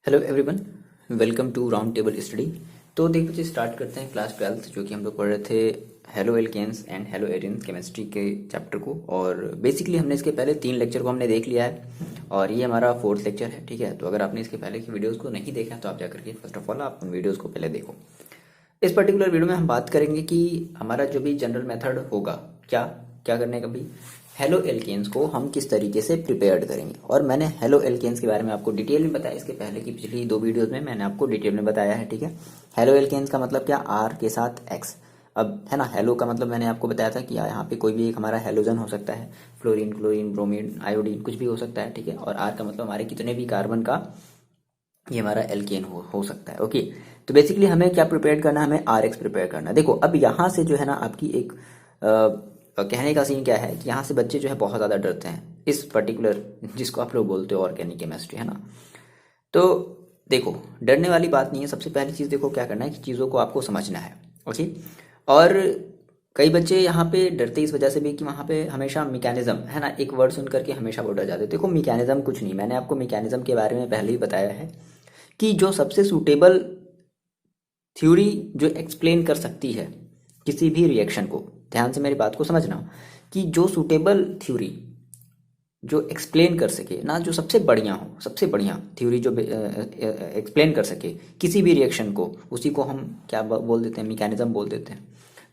Hello everyone, welcome to round table study. तो देखो जी, start करते हैं क्लास 12th जो कि हम लोग पढ़ रहे थे haloalkanes and haloarenes chemistry के चैप्टर को। और बेसिकली हमने इसके पहले 3 लेक्चर को हमने देख लिया है और ये हमारा 4th लेक्चर है। ठीक है, तो अगर आपने इसके पहले की वीडियोज़ को नहीं देखा तो आप जाकर के फर्स्ट ऑफ ऑल आप उन वीडियोज़ को पहले देखो। इस पर्टिकुलर वीडियो में हम बात करेंगे कि हमारा जो भी जनरल मेथड होगा क्या क्या करने का भी, हेलो एल्केन्स को हम किस तरीके से प्रिपेयर्ड करेंगे। और मैंने हेलो एल्केन्स के बारे में आपको डिटेल में बताया, इसके पहले की पिछली 2 वीडियोस में मैंने आपको डिटेल में बताया है। ठीक है, हेलो एल्केन्स का मतलब क्या, आर के साथ एक्स। अब है ना, हेलो का मतलब मैंने आपको बताया था कि यहाँ पे कोई भी एक हमारा हेलोजन हो सकता है, फ्लोरीन, क्लोरीन, ब्रोमीन, आयोडीन, कुछ भी हो सकता है। ठीक है, और आर का मतलब हमारे कितने भी कार्बन का ये हमारा एल्केन हो सकता है। ओके, तो बेसिकली हमें क्या प्रिपेयर करना है, हमें आर एक्स प्रिपेयर करना है। देखो अब यहाँ से जो है ना आपकी एक कहने का सीन क्या है कि यहाँ से बच्चे जो है बहुत ज़्यादा डरते हैं इस पर्टिकुलर, जिसको आप लोग बोलते हो ऑर्गेनिक केमिस्ट्री, है ना। तो देखो, डरने वाली बात नहीं है। सबसे पहली चीज़ देखो क्या करना है कि चीज़ों को आपको समझना है। ओके, और कई बच्चे यहाँ पे डरते इस वजह से भी कि वहाँ पे हमेशा मैकेनिज्म, है ना, एक वर्ड सुन करके हमेशा वो डर जाते हैं। देखो मैकेनिज्म कुछ नहीं, मैंने आपको मैकेनिज्म के बारे में पहले ही बताया है कि जो सबसे सूटेबल थ्योरी जो एक्सप्लेन कर सकती है किसी भी रिएक्शन को, ध्यान से मेरी बात को समझना, कि जो सूटेबल थ्योरी जो एक्सप्लेन कर सके ना, जो सबसे बढ़िया हो, सबसे बढ़िया थ्योरी जो एक्सप्लेन कर सके किसी भी रिएक्शन को, उसी को हम क्या बोल देते हैं, मैकेनिज्म बोल देते हैं।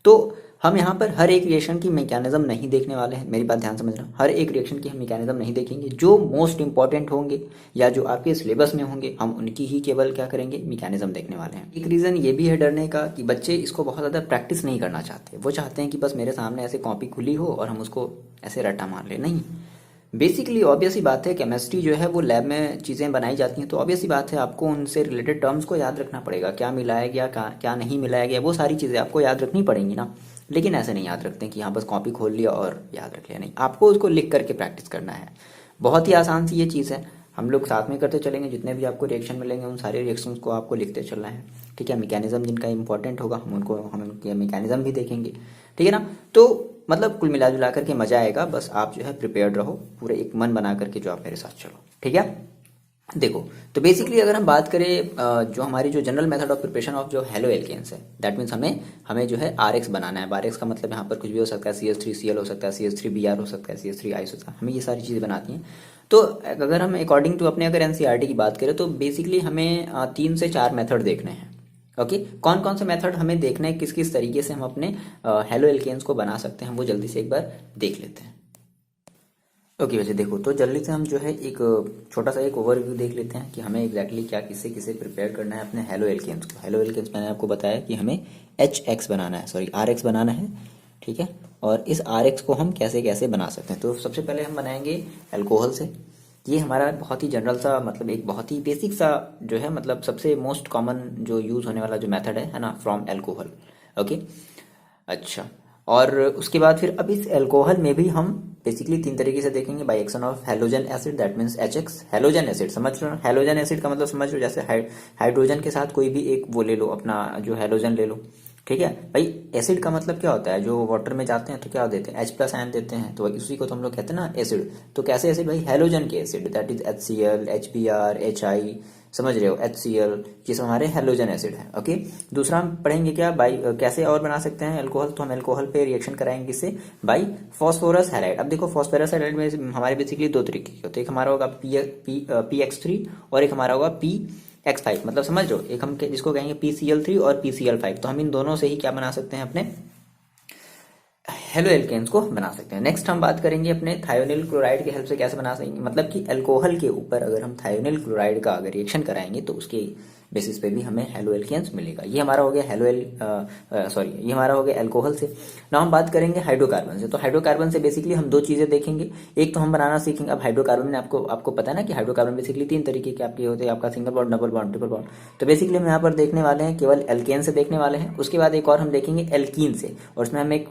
तो हम यहाँ पर हर एक रिएक्शन की मैकेनिज्म नहीं देखने वाले हैं, मेरी बात ध्यान समझना। हर एक रिएक्शन की हम मैकेनिज्म नहीं देखेंगे, जो मोस्ट इंपॉर्टेंट होंगे या जो आपके सिलेबस में होंगे हम उनकी ही केवल क्या करेंगे, मैकेनिज्म देखने वाले हैं। एक रीज़न ये भी है डरने का कि बच्चे इसको बहुत ज़्यादा प्रैक्टिस नहीं करना चाहते। वो चाहते हैं कि बस मेरे सामने ऐसे कॉपी खुली हो और हम उसको ऐसे रट्टा मार ले। नहीं, बेसिकली ऑब्वियस ही बात है, केमिस्ट्री जो है वो लैब में चीज़ें बनाई जाती हैं, तो ऑब्वियस ही बात है आपको उनसे रिलेटेड टर्म्स को याद रखना पड़ेगा, क्या मिलाया गया क्या नहीं मिलाया गया, वो सारी चीज़ें आपको याद रखनी पड़ेंगी ना। लेकिन ऐसे नहीं याद रखते कि हाँ बस कॉपी खोल लिया और याद रख लिया, नहीं, आपको उसको लिख करके प्रैक्टिस करना है। बहुत ही आसान सी ये चीज़ है, हम लोग साथ में करते चलेंगे, जितने भी आपको रिएक्शन मिलेंगे उन सारे रिएक्शंस को आपको लिखते चलना है। ठीक है, मैकेनिज्म जिनका इंपॉर्टेंट होगा हम उनके मैकेनिज्म भी देखेंगे। ठीक है ना। तो मतलब कुल मिला जुला करके मजा आएगा, बस आप जो है प्रिपेयर्ड रहो, पूरे एक मन बना करके जो आप मेरे साथ चलो। ठीक है, देखो तो बेसिकली अगर हम बात करें जो हमारी जो general method of preparation of जो हेलो एल्केन्स है, दैट मीन्स हमें हमें जो है आर एक्स बनाना है। आर एक्स का मतलब यहाँ पर कुछ भी हो सकता है, CH3Cl हो सकता है, CH3Br हो सकता है, CH3 हो सकता है, हमें ये सारी चीज़ें बनाती हैं। तो अगर हम अकॉर्डिंग टू अपने अगर एनसीईआरटी की बात करें तो बेसिकली हमें 3 से 4 मेथड देखने हैं। ओके, कौन कौन से मेथड हमें देखना है, किस किस तरीके से हम अपने हेलो एल्केन्स को बना सकते हैं, वो जल्दी से एक बार देख लेते हैं। ओके वैसे देखो, तो जल्दी से हम जो है एक छोटा सा एक ओवरव्यू देख लेते हैं कि हमें एग्जैक्टली क्या किससे किसे प्रिपेयर करना है अपने हेलो एल्केन्स को। हेलो एल्केन्स मैंने आपको बताया कि हमें HX बनाना है, सॉरी RX बनाना है। ठीक है, और इस RX को हम कैसे कैसे बना सकते हैं, तो सबसे पहले हम बनाएंगे अल्कोहल से। ये हमारा बहुत ही जनरल सा, मतलब एक बहुत ही बेसिक सा जो है, मतलब सबसे मोस्ट कॉमन जो यूज़ होने वाला जो मेथड है ना, फ्रॉम अल्कोहल। ओके, अच्छा, और उसके बाद फिर अब इस अल्कोहल में भी हम बेसिकली 3 तरीके से देखेंगे, bye action of halogen acid, that means HX। Halogen acid समझ लो, हेलोजन एसिड का मतलब समझ लो, जैसे हाइड्रोजन के साथ कोई भी एक वो ले लो, अपना जो हेलोजन ले लो। ठीक है भाई, एसिड का मतलब क्या होता है, जो वाटर में जाते हैं तो क्या देते हैं, H+ आयन देते हैं, तो उसी को तो हम लोग कहते हैं ना एसिड। तो कैसे एसिड भाई, हेलोजन के acid, that is HCl, HBr, HI, समझ रहे हो, HCl, ये सब हमारे हेलोजन एसिड है। ओके, दूसरा हम पढ़ेंगे क्या, बाई कैसे और बना सकते हैं अल्कोहल, तो हम अल्कोहल पे रिएक्शन कराएंगे किससे, बाई फॉस्फोरस हैलाइड। अब देखो फॉस्फोरस हैलाइड में हमारे बेसिकली 2 तरीके के होते हैं, एक हमारा होगा PX3 और एक हमारा होगा PX5, मतलब समझ लो, एक हम जिसको कहेंगे PCl3 और PCl5, तो हम इन दोनों से ही क्या बना सकते हैं, अपने हेलो एल्केन्स को बना सकते हैं। नेक्स्ट हम बात करेंगे अपने थायोनिल क्लोराइड की हेल्प से कैसे बना सकेंगे, मतलब कि अल्कोहल के ऊपर अगर हम थायोनिल क्लोराइड का अगर रिएक्शन कराएंगे तो उसके बेसिस पे भी हमें हेलो एल्केन्स मिलेगा। ये हमारा हो गया ये हमारा हो गया अल्कोहल से। ना हम बात करेंगे हाइड्रोकार्बन से, तो हाइड्रोकार्बन से बेसिकली हम 2 चीजें देखेंगे, एक तो हम बनाना सीखेंगे। अब हाइड्रोकार्बन में आपको पता है ना कि हाइड्रोकार्बन बेसिकली 3 तरीके के आपके होते हैं, आपका single bond, double bond, triple bond. तो बेसिकली हम यहाँ पर देखने वाले हैं केवल एल्केन से देखने वाले हैं। उसके बाद एक और हम देखेंगे एल्कीन से, और उसमें हम एक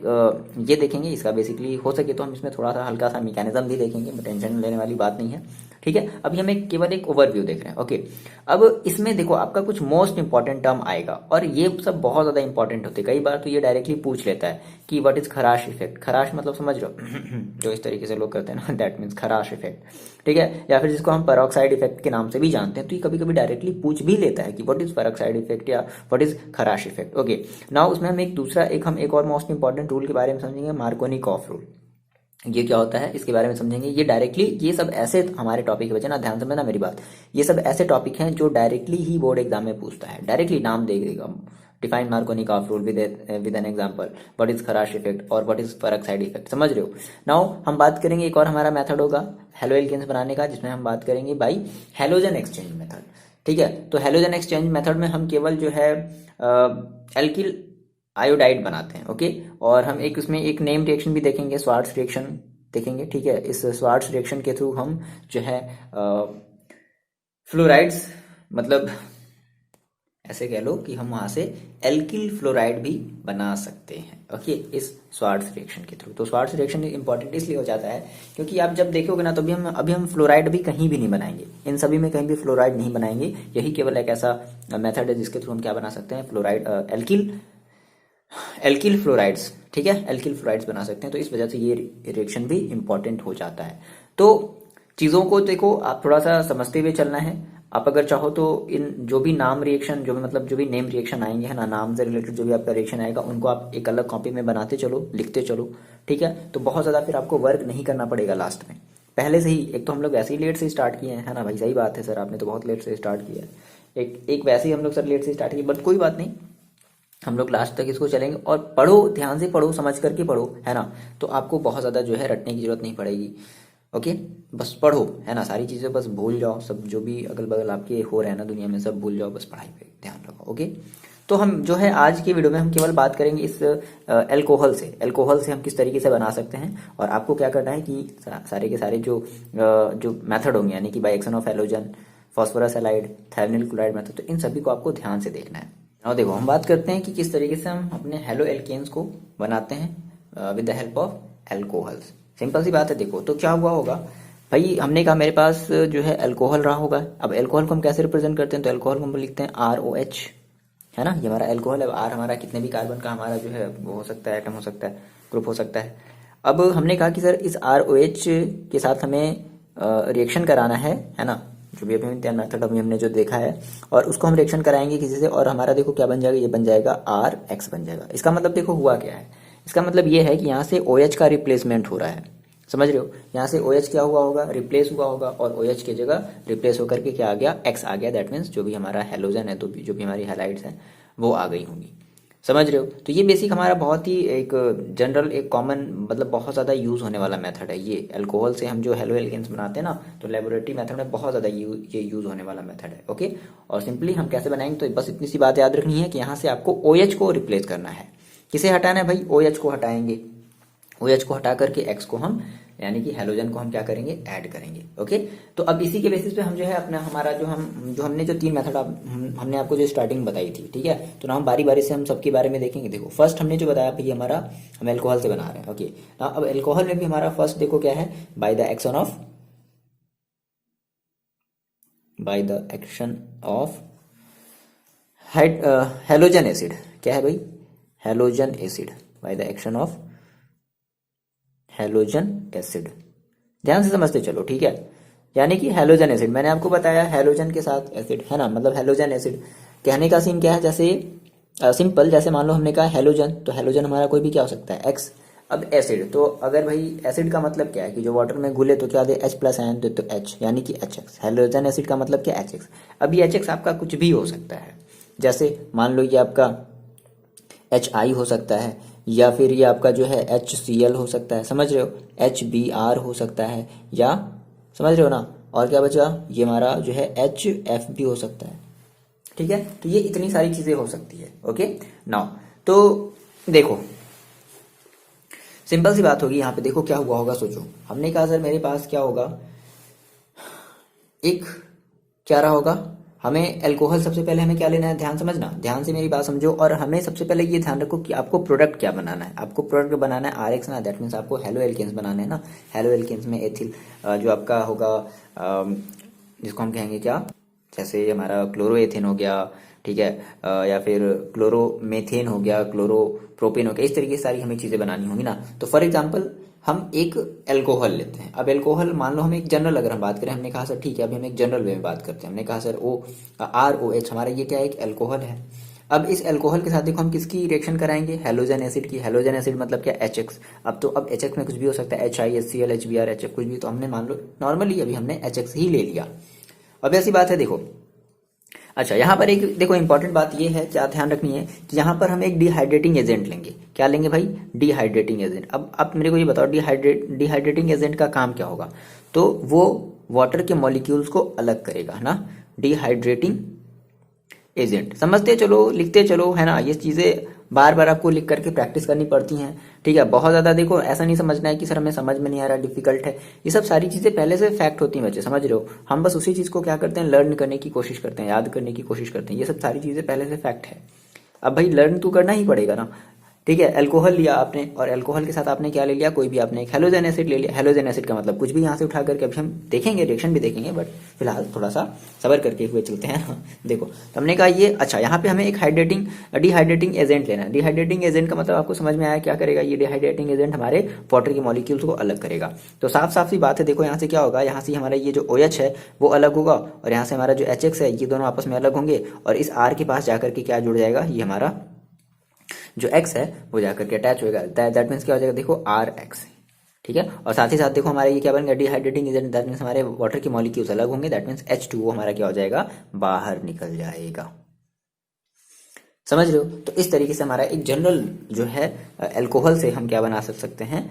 ये देखेंगे, इसका बेसिकली हो सके तो हम इसमें थोड़ा सा हल्का सा मैकेनिज्म भी देखेंगे, टेंशन लेने वाली बात नहीं है। ठीक है, अभी हम एक केवल एक ओवरव्यू देख रहे हैं। ओके, अब इसमें देखो आपका कुछ मोस्ट इंपॉर्टेंट टर्म आएगा और ये सब बहुत ज्यादा इंपॉर्टेंट होते हैं। कई बार तो ये डायरेक्टली पूछ लेता है कि व्हाट इज खराश इफेक्ट। खराश मतलब समझ रहे हो जो इस तरीके से लोग करते हैं ना, दैट मीन्स खराश इफेक्ट। ठीक है, या फिर जिसको हम पेरोक्साइड इफेक्ट के नाम से भी जानते हैं, तो ये कभी कभी डायरेक्टली पूछ भी लेता है कि व्हाट इज पेरोक्साइड इफेक्ट या what is Kharasch effect. Okay, now उसमें हम एक और मोस्ट इंपॉर्टेंट रूल के बारे में समझेंगे, मार्कोनी-कॉफ रूल। ये क्या होता है इसके बारे में समझेंगे। ये डायरेक्टली, ये सब ऐसे हमारे टॉपिक है बच्चे ना, ध्यान समझना मेरी बात, ये सब ऐसे टॉपिक हैं जो डायरेक्टली ही बोर्ड एग्जाम में पूछता है, डायरेक्टली नाम दे देगा। Define Markovnikov rule with an example, what is Kharasch effect और व्हाट इज पेरोक्साइड इफेक्ट, समझ रहे हो। नाउ हम बात करेंगे, एक और हमारा मेथड होगा हेलो एल्केन्स बनाने का, जिसमें हम बात करेंगे बाई हैलोजन एक्सचेंज मेथड। ठीक है, तो हैलोजन एक्सचेंज मेथड में हम केवल जो है एल्किल आयोडाइड बनाते हैं। ओके, और हम एक उसमें एक नेम रिएक्शन भी देखेंगे, स्वार्ट्स रिएक्शन देखेंगे। ठीक है, इस स्वार्ट्स रिएक्शन के थ्रू हम जो है फ्लोराइड्स, मतलब ऐसे कह लो कि हम वहां से एल्किल फ्लोराइड भी बना सकते हैं। ओके, इस स्वार्ट्स रिएक्शन के थ्रू। तो स्वार्ट्स रिएक्शन इंपॉर्टेंट इसलिए हो जाता है क्योंकि आप जब देखोगे ना, तो अभी हम फ्लोराइड भी कहीं भी नहीं बनाएंगे, इन सभी में कहीं भी फ्लोराइड नहीं बनाएंगे। यही केवल एक ऐसा मेथड है जिसके थ्रू हम क्या बना सकते हैं, फ्लोराइड एल्किल फ्लोराइड्स। ठीक है, एल्किल फ्लोराइड्स बना सकते हैं। तो इस वजह से ये रिएक्शन भी इंपॉर्टेंट हो जाता है। तो चीजों को देखो आप थोड़ा सा समझते हुए चलना है। आप अगर चाहो तो इन जो भी नाम रिएक्शन, जो भी मतलब जो भी नेम रिएक्शन आएंगे है ना, नाम से रिलेटेड जो भी आपका रिएक्शन आएगा, उनको आप एक अलग कॉपी में बनाते चलो, लिखते चलो। ठीक है, तो बहुत ज्यादा फिर आपको वर्क नहीं करना पड़ेगा लास्ट में, पहले से ही। एक तो हम लोग वैसे ही लेट से स्टार्ट किए हैं, है ना भाई, सही बात है सर, आपने तो बहुत लेट से स्टार्ट किया है। एक वैसे ही हम लोग सर लेट से स्टार्ट किए, बट कोई बात नहीं, हम लोग लास्ट तक इसको चलेंगे। और पढ़ो, ध्यान से पढ़ो, समझ करके पढ़ो, है ना, तो आपको बहुत ज्यादा जो है रटने की जरूरत नहीं पड़ेगी। ओके, बस पढ़ो, है ना, सारी चीजें बस भूल जाओ, सब जो भी अगल बगल आपके हो रहे हैं ना दुनिया में, सब भूल जाओ, बस पढ़ाई पे ध्यान रखो। ओके, तो हम जो है आज की वीडियो में हम केवल बात करेंगे इस एल्कोहल से हम किस तरीके से बना सकते हैं। और आपको क्या करना है कि सारे के सारे जो मेथड होंगे, यानी कि by action of halogen, phosphorus halide, thionyl chloride method, तो इन सभी को आपको ध्यान से देखना है। और देखो हम बात करते हैं कि किस तरीके से हम अपने हेलो एल्केन्स को बनाते हैं with the help of alcohols. Simple सी बात है। देखो तो क्या हुआ होगा भाई, हमने कहा मेरे पास जो है एल्कोहल रहा होगा। अब एल्कोहल को हम कैसे रिप्रेजेंट करते हैं, तो एल्कोहल को हम लिखते हैं ROH, है ना, ये हमारा एल्कोहल है। R हमारा कितने भी कार्बन का हमारा जो है वो हो सकता है, एटम हो सकता है, ग्रुप हो सकता है। अब हमने कहा कि सर इस ROH के साथ हमें रिएक्शन कराना है ना, जो भी अभी मेथड अभी हमने जो देखा है, और उसको हम रिएक्शन कराएंगे किसी से, और हमारा देखो क्या बन जाएगा, ये बन जाएगा RX बन जाएगा। इसका मतलब देखो हुआ क्या है, इसका मतलब ये है कि यहाँ से OH का रिप्लेसमेंट हो रहा है, समझ रहे हो। यहाँ से OH क्या हुआ होगा, रिप्लेस हुआ होगा, और OH की जगह रिप्लेस होकर के क्या आ गया, X आ गया। दैट मीन्स जो भी हमारा हेलोजन है, तो जो भी हमारी हैलाइड्स हैं वो आ गई होंगी, समझ रहे हो। तो ये बेसिक हमारा बहुत ही एक जनरल, एक कॉमन, मतलब बहुत ज़्यादा यूज़ होने वाला मेथड है ये। अल्कोहल से हम जो हेलो एल्केन्स बनाते हैं ना, तो लेबोरेटरी मेथड में बहुत ज़्यादा ये यूज़ होने वाला मेथड है। ओके, और सिंपली हम कैसे बनाएंगे, तो बस इतनी सी बात याद रखनी है कि यहाँ से आपको OH को रिप्लेस करना है। किसे हटाना है भाई, OH को हटाएंगे। OH को हटा करके X को हम, यानी कि हेलोजन को हम क्या करेंगे, ऐड करेंगे। ओके, तो अब इसी के बेसिस पे हम जो है अपना हमारा हमने जो 3 मेथड हमने आपको जो स्टार्टिंग बताई थी, ठीक है, तो ना हम बारी बारी से हम सबके बारे में देखेंगे। देखो फर्स्ट हमने जो बताया भाई, हमारा हम एल्कोहल से बना रहे हैं। ओके, ना अब एल्कोहल में भी हमारा फर्स्ट देखो क्या है, bye the action of halogen acid. क्या है भाई, halogen acid, bye the action of halogen acid. ध्यान से समझते चलो, ठीक है, यानी कि हेलोजन एसिड मैंने आपको बताया, हेलोजन के साथ एसिड, है ना, मतलब हेलोजन एसिड। कहने का सीन क्या है, जैसे सिंपल, जैसे मान लो हमने कहा हेलोजन, तो हेलोजन हमारा कोई भी क्या हो सकता है, X। अब एसिड, तो अगर भाई एसिड का मतलब क्या है कि जो वाटर में घुले तो क्या दे, H+ आयन दे, तो H, यानी कि HX। हेलोजन एसिड का मतलब क्या, HX। अब ये HX आपका कुछ भी हो सकता है, जैसे मान लो ये आपका HI हो सकता है, या फिर ये आपका जो है HCl हो सकता है, समझ रहे हो, HBr हो सकता है, या समझ रहे हो ना, और क्या बचा, ये हमारा जो है HF भी हो सकता है। ठीक है, तो ये इतनी सारी चीजें हो सकती है। ओके, नाउ तो देखो सिंपल सी बात होगी यहाँ पे। देखो क्या हुआ होगा, सोचो, हमने कहा सर मेरे पास क्या होगा, एक क्या रहा होगा, हमें अल्कोहल सबसे पहले हमें क्या लेना है, ध्यान समझना, ध्यान से मेरी बात समझो। और हमें सबसे पहले ये ध्यान रखो कि आपको प्रोडक्ट क्या बनाना है। आपको प्रोडक्ट बनाना है RX ना, दैट मीन्स आपको हेलो एल्केन्स बनाने हैं ना। हेलो एल्केन्स में एथिल जो आपका होगा जिसको हम कहेंगे क्या, जैसे हमारा क्लोरोएथेन हो गया, ठीक है, या फिर क्लोरोमेथेन हो गया, क्लोरोप्रोपेन हो गया, इस तरीके की सारी हमें चीजें बनानी होंगी ना। तो फॉर एग्जाम्पल हम एक एल्कोहल लेते हैं। अब एल्कोहल मान लो हम एक जनरल अगर हम बात करें, हमने कहा सर ठीक है अभी हम एक जनरल वे में बात करते हैं। हमने कहा सर ROH हमारा ये क्या है, एक एल्कोहल है। अब इस एल्कोहल के साथ देखो हम किसकी रिएक्शन कराएंगे, हेलोजन एसिड की। हेलोजन एसिड मतलब क्या, HX। अब HX में कुछ भी हो सकता है, HIHCl HBr HF कुछ भी, तो हमने मान लो नॉर्मली अभी हमने HX ही ले लिया। अब ऐसी बात है देखो, अच्छा यहाँ पर एक देखो इंपॉर्टेंट बात ये है, क्या ध्यान रखनी है कि यहाँ पर हम एक डिहाइड्रेटिंग एजेंट लेंगे। क्या लेंगे भाई, डिहाइड्रेटिंग एजेंट। अब आप मेरे को ये बताओ डिहाइड्रेटिंग एजेंट का काम क्या होगा। तो वो वाटर के मॉलिक्यूल्स को अलग करेगा ना, डिहाइड्रेटिंग एजेंट। समझते चलो, लिखते चलो, है ना। ये चीजें बार बार आपको लिख करके प्रैक्टिस करनी पड़ती हैं, ठीक है। बहुत ज्यादा देखो ऐसा नहीं समझना है कि सर हमें समझ में नहीं आ रहा, डिफिकल्ट है। ये सब सारी चीजें पहले से फैक्ट होती हैं बच्चे, समझ रहे हो। हम बस उसी चीज को क्या करते हैं, लर्न करने की कोशिश करते हैं, याद करने की कोशिश करते हैं। ये सब सारी चीजें पहले से फैक्ट है। अब भाई लर्न तो करना ही पड़ेगा ना, ठीक है। अल्कोहल लिया आपने, और अल्कोहल के साथ आपने क्या ले लिया, कोई भी आपने एक हेलोजन एसिड ले लिया। हेलोजन एसिड का मतलब कुछ भी यहाँ से उठा करके अभी हम देखेंगे, रिएक्शन भी देखेंगे, बट फिलहाल थोड़ा सा सबर करके हुए चलते हैं ना। देखो तो हमने कहा ये, अच्छा यहाँ पे हमें एक डिहाइड्रेटिंग एजेंट लेना है। डिहाइड्रेटिंग एजेंट का मतलब आपको समझ में आया, क्या करेगा ये डिहाइड्रेटिंग एजेंट, हमारे वाटर के मॉलिक्यूल्स को अलग करेगा। तो साफ साफ सी बात है, देखो यहाँ से क्या होगा, यहाँ से हमारा ये जो OH है वो अलग होगा, और यहाँ से हमारा जो HX है ये दोनों आपस में अलग होंगे, और इस R के पास जाकर के क्या जुड़ जाएगा, ये हमारा जो X है वो जाकर के अटैच होगा। दैट मीन्स क्या हो जाएगा, देखो RX, ठीक है। और साथ ही साथ देखो हमारे ये क्या बनेगा, डिहाइड्रेटिंग एजेंट, दैट मीन्स हमारे वाटर के मॉलिक्यूल्स अलग होंगे, दैट मीन्स H2O हमारा क्या हो जाएगा, बाहर निकल जाएगा। समझ रहे हो। तो इस तरीके से हमारा एक जनरल जो है अल्कोहल से हम क्या बना सकते हैं,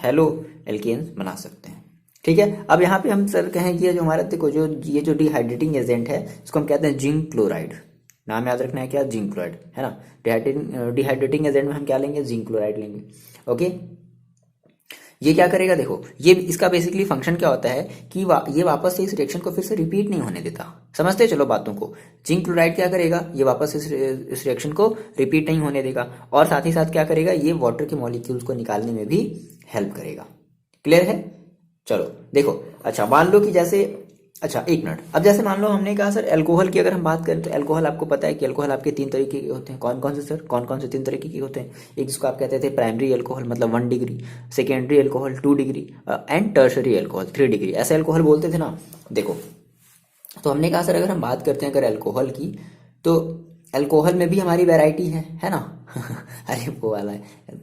हेलो एल्केन्स बना सकते हैं, ठीक है। अब यहाँ पे हम सर कहें कि ये जो हमारा देखो जो ये जो डिहाइड्रेटिंग एजेंट है इसको हम कहते हैं जिंक क्लोराइड। नाम याद रखना है क्या, जिंक क्लोराइड, है ना। डिहाइड्रेटिंग एजेंट में हम क्या लेंगे, जिंक क्लोराइड लेंगे, ओके। ये क्या करेगा, देखो ये इसका बेसिकली फंक्शन क्या होता है कि ये वापस से इस रिएक्शन को फिर से रिपीट नहीं होने देता। समझते चलो बातों को। जिंक क्लोराइड क्या करेगा, ये वापस इस रिएक्शन को रिपीट नहीं होने देगा, और साथ ही साथ क्या करेगा, ये वाटर के मॉलिक्यूल्स को निकालने में भी हेल्प करेगा। क्लियर है, चलो देखो। अच्छा मान लो कि जैसे, अच्छा एक मिनट, अब जैसे मान लो हमने कहा सर अल्कोहल की अगर हम बात करें, तो अल्कोहल आपको पता है कि अल्कोहल आपके 3 तरीके के होते हैं। कौन कौन से सर, कौन कौन से 3 तरीके के होते हैं। एक जिसको आप कहते थे प्राइमरी अल्कोहल मतलब 1 degree, secondary alcohol 2 degree, and tertiary alcohol 3 degree, ऐसे अल्कोहल बोलते थे ना। देखो तो हमने कहा सर अगर हम बात करते हैं अगर अल्कोहल की, तो अल्कोहल में भी हमारी वैरायटी है ना। अरे वो वाला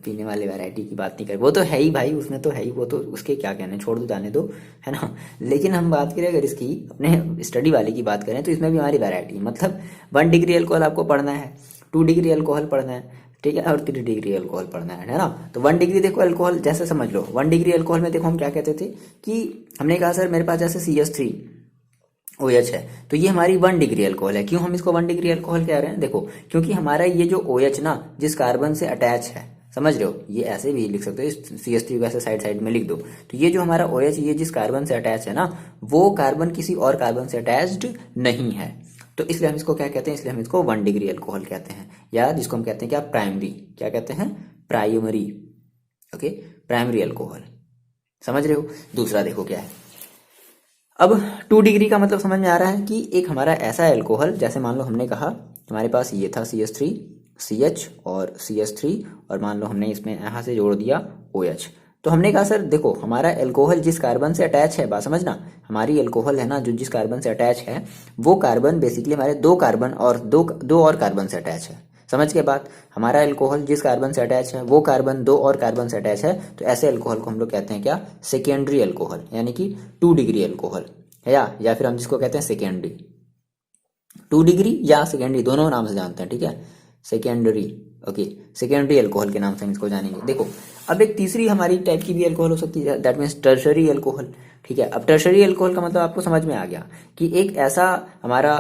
पीने वाले वैरायटी की बात नहीं कर, वो तो है ही भाई, उसमें तो है ही, वो तो उसके क्या कहने, छोड़ दो जाने दो, है ना। लेकिन हम बात करें अगर इसकी अपने स्टडी वाले की बात करें, तो इसमें भी हमारी वैरायटी, मतलब 1 डिग्री अल्कोहल आपको पढ़ना है, 2 डिग्री अल्कोहल पढ़ना है, ठीक है, और 3 डिग्री अल्कोहल पढ़ना है ना। तो 1 डिग्री देखो अल्कोहल, जैसे समझ लो 1 डिग्री अल्कोहल में देखो हम क्या कहते थे कि हमने कहा सर मेरे पास जैसे CH3OH है, तो ये हमारी 1 डिग्री अल्कोहल है। क्यों हम इसको 1 डिग्री अल्कोहल कह रहे हैं, देखो क्योंकि हमारा ये जो OH ना जिस कार्बन से अटैच है, समझ रहे हो, ये ऐसे भी लिख सकते हो, CH3 को ऐसे साइड साइड में लिख दो। तो ये जो हमारा OH ये जिस कार्बन से अटैच है ना, वो कार्बन किसी और कार्बन से अटैच्ड नहीं है, तो इसलिए हम इसको क्या कहते हैं, इसलिए हम इसको 1 डिग्री अल्कोहल कहते हैं, या जिसको हम कहते हैं क्या, प्राइमरी, क्या कहते हैं, प्राइमरी, ओके, प्राइमरी अल्कोहल। समझ रहे हो। दूसरा देखो क्या है, अब 2 डिग्री का मतलब समझ में आ रहा है कि एक हमारा ऐसा अल्कोहल, जैसे मान लो हमने कहा हमारे पास ये था CH3 CH और CH3, और मान लो हमने इसमें यहाँ से जोड़ दिया OH, तो हमने कहा सर देखो हमारा अल्कोहल जिस कार्बन से अटैच है, बात समझना, हमारी अल्कोहल है ना जो जिस कार्बन से अटैच है, वो कार्बन बेसिकली हमारे 2 कार्बन और दो और कार्बन से अटैच है। समझ के बाद, हमारा अल्कोहल जिस कार्बन से अटैच है वो कार्बन 2 और कार्बन से अटैच है, तो ऐसे अल्कोहल को हम लोग कहते हैं क्या, सेकेंडरी अल्कोहल, यानी कि 2 डिग्री अल्कोहल है, या फिर हम जिसको कहते हैं सेकेंडरी, 2 डिग्री या सेकेंडरी दोनों नाम से जानते हैं, ठीक है, सेकेंडरी, ओके, सेकेंडरी अल्कोहल के नाम से हम इसको जानेंगे। देखो अब एक तीसरी हमारी टाइप की भी अल्कोहल हो सकती है, दैट मीन्स टर्शरी अल्कोहल, ठीक है। अब टर्शरी अल्कोहल का मतलब आपको समझ में आ गया कि एक ऐसा हमारा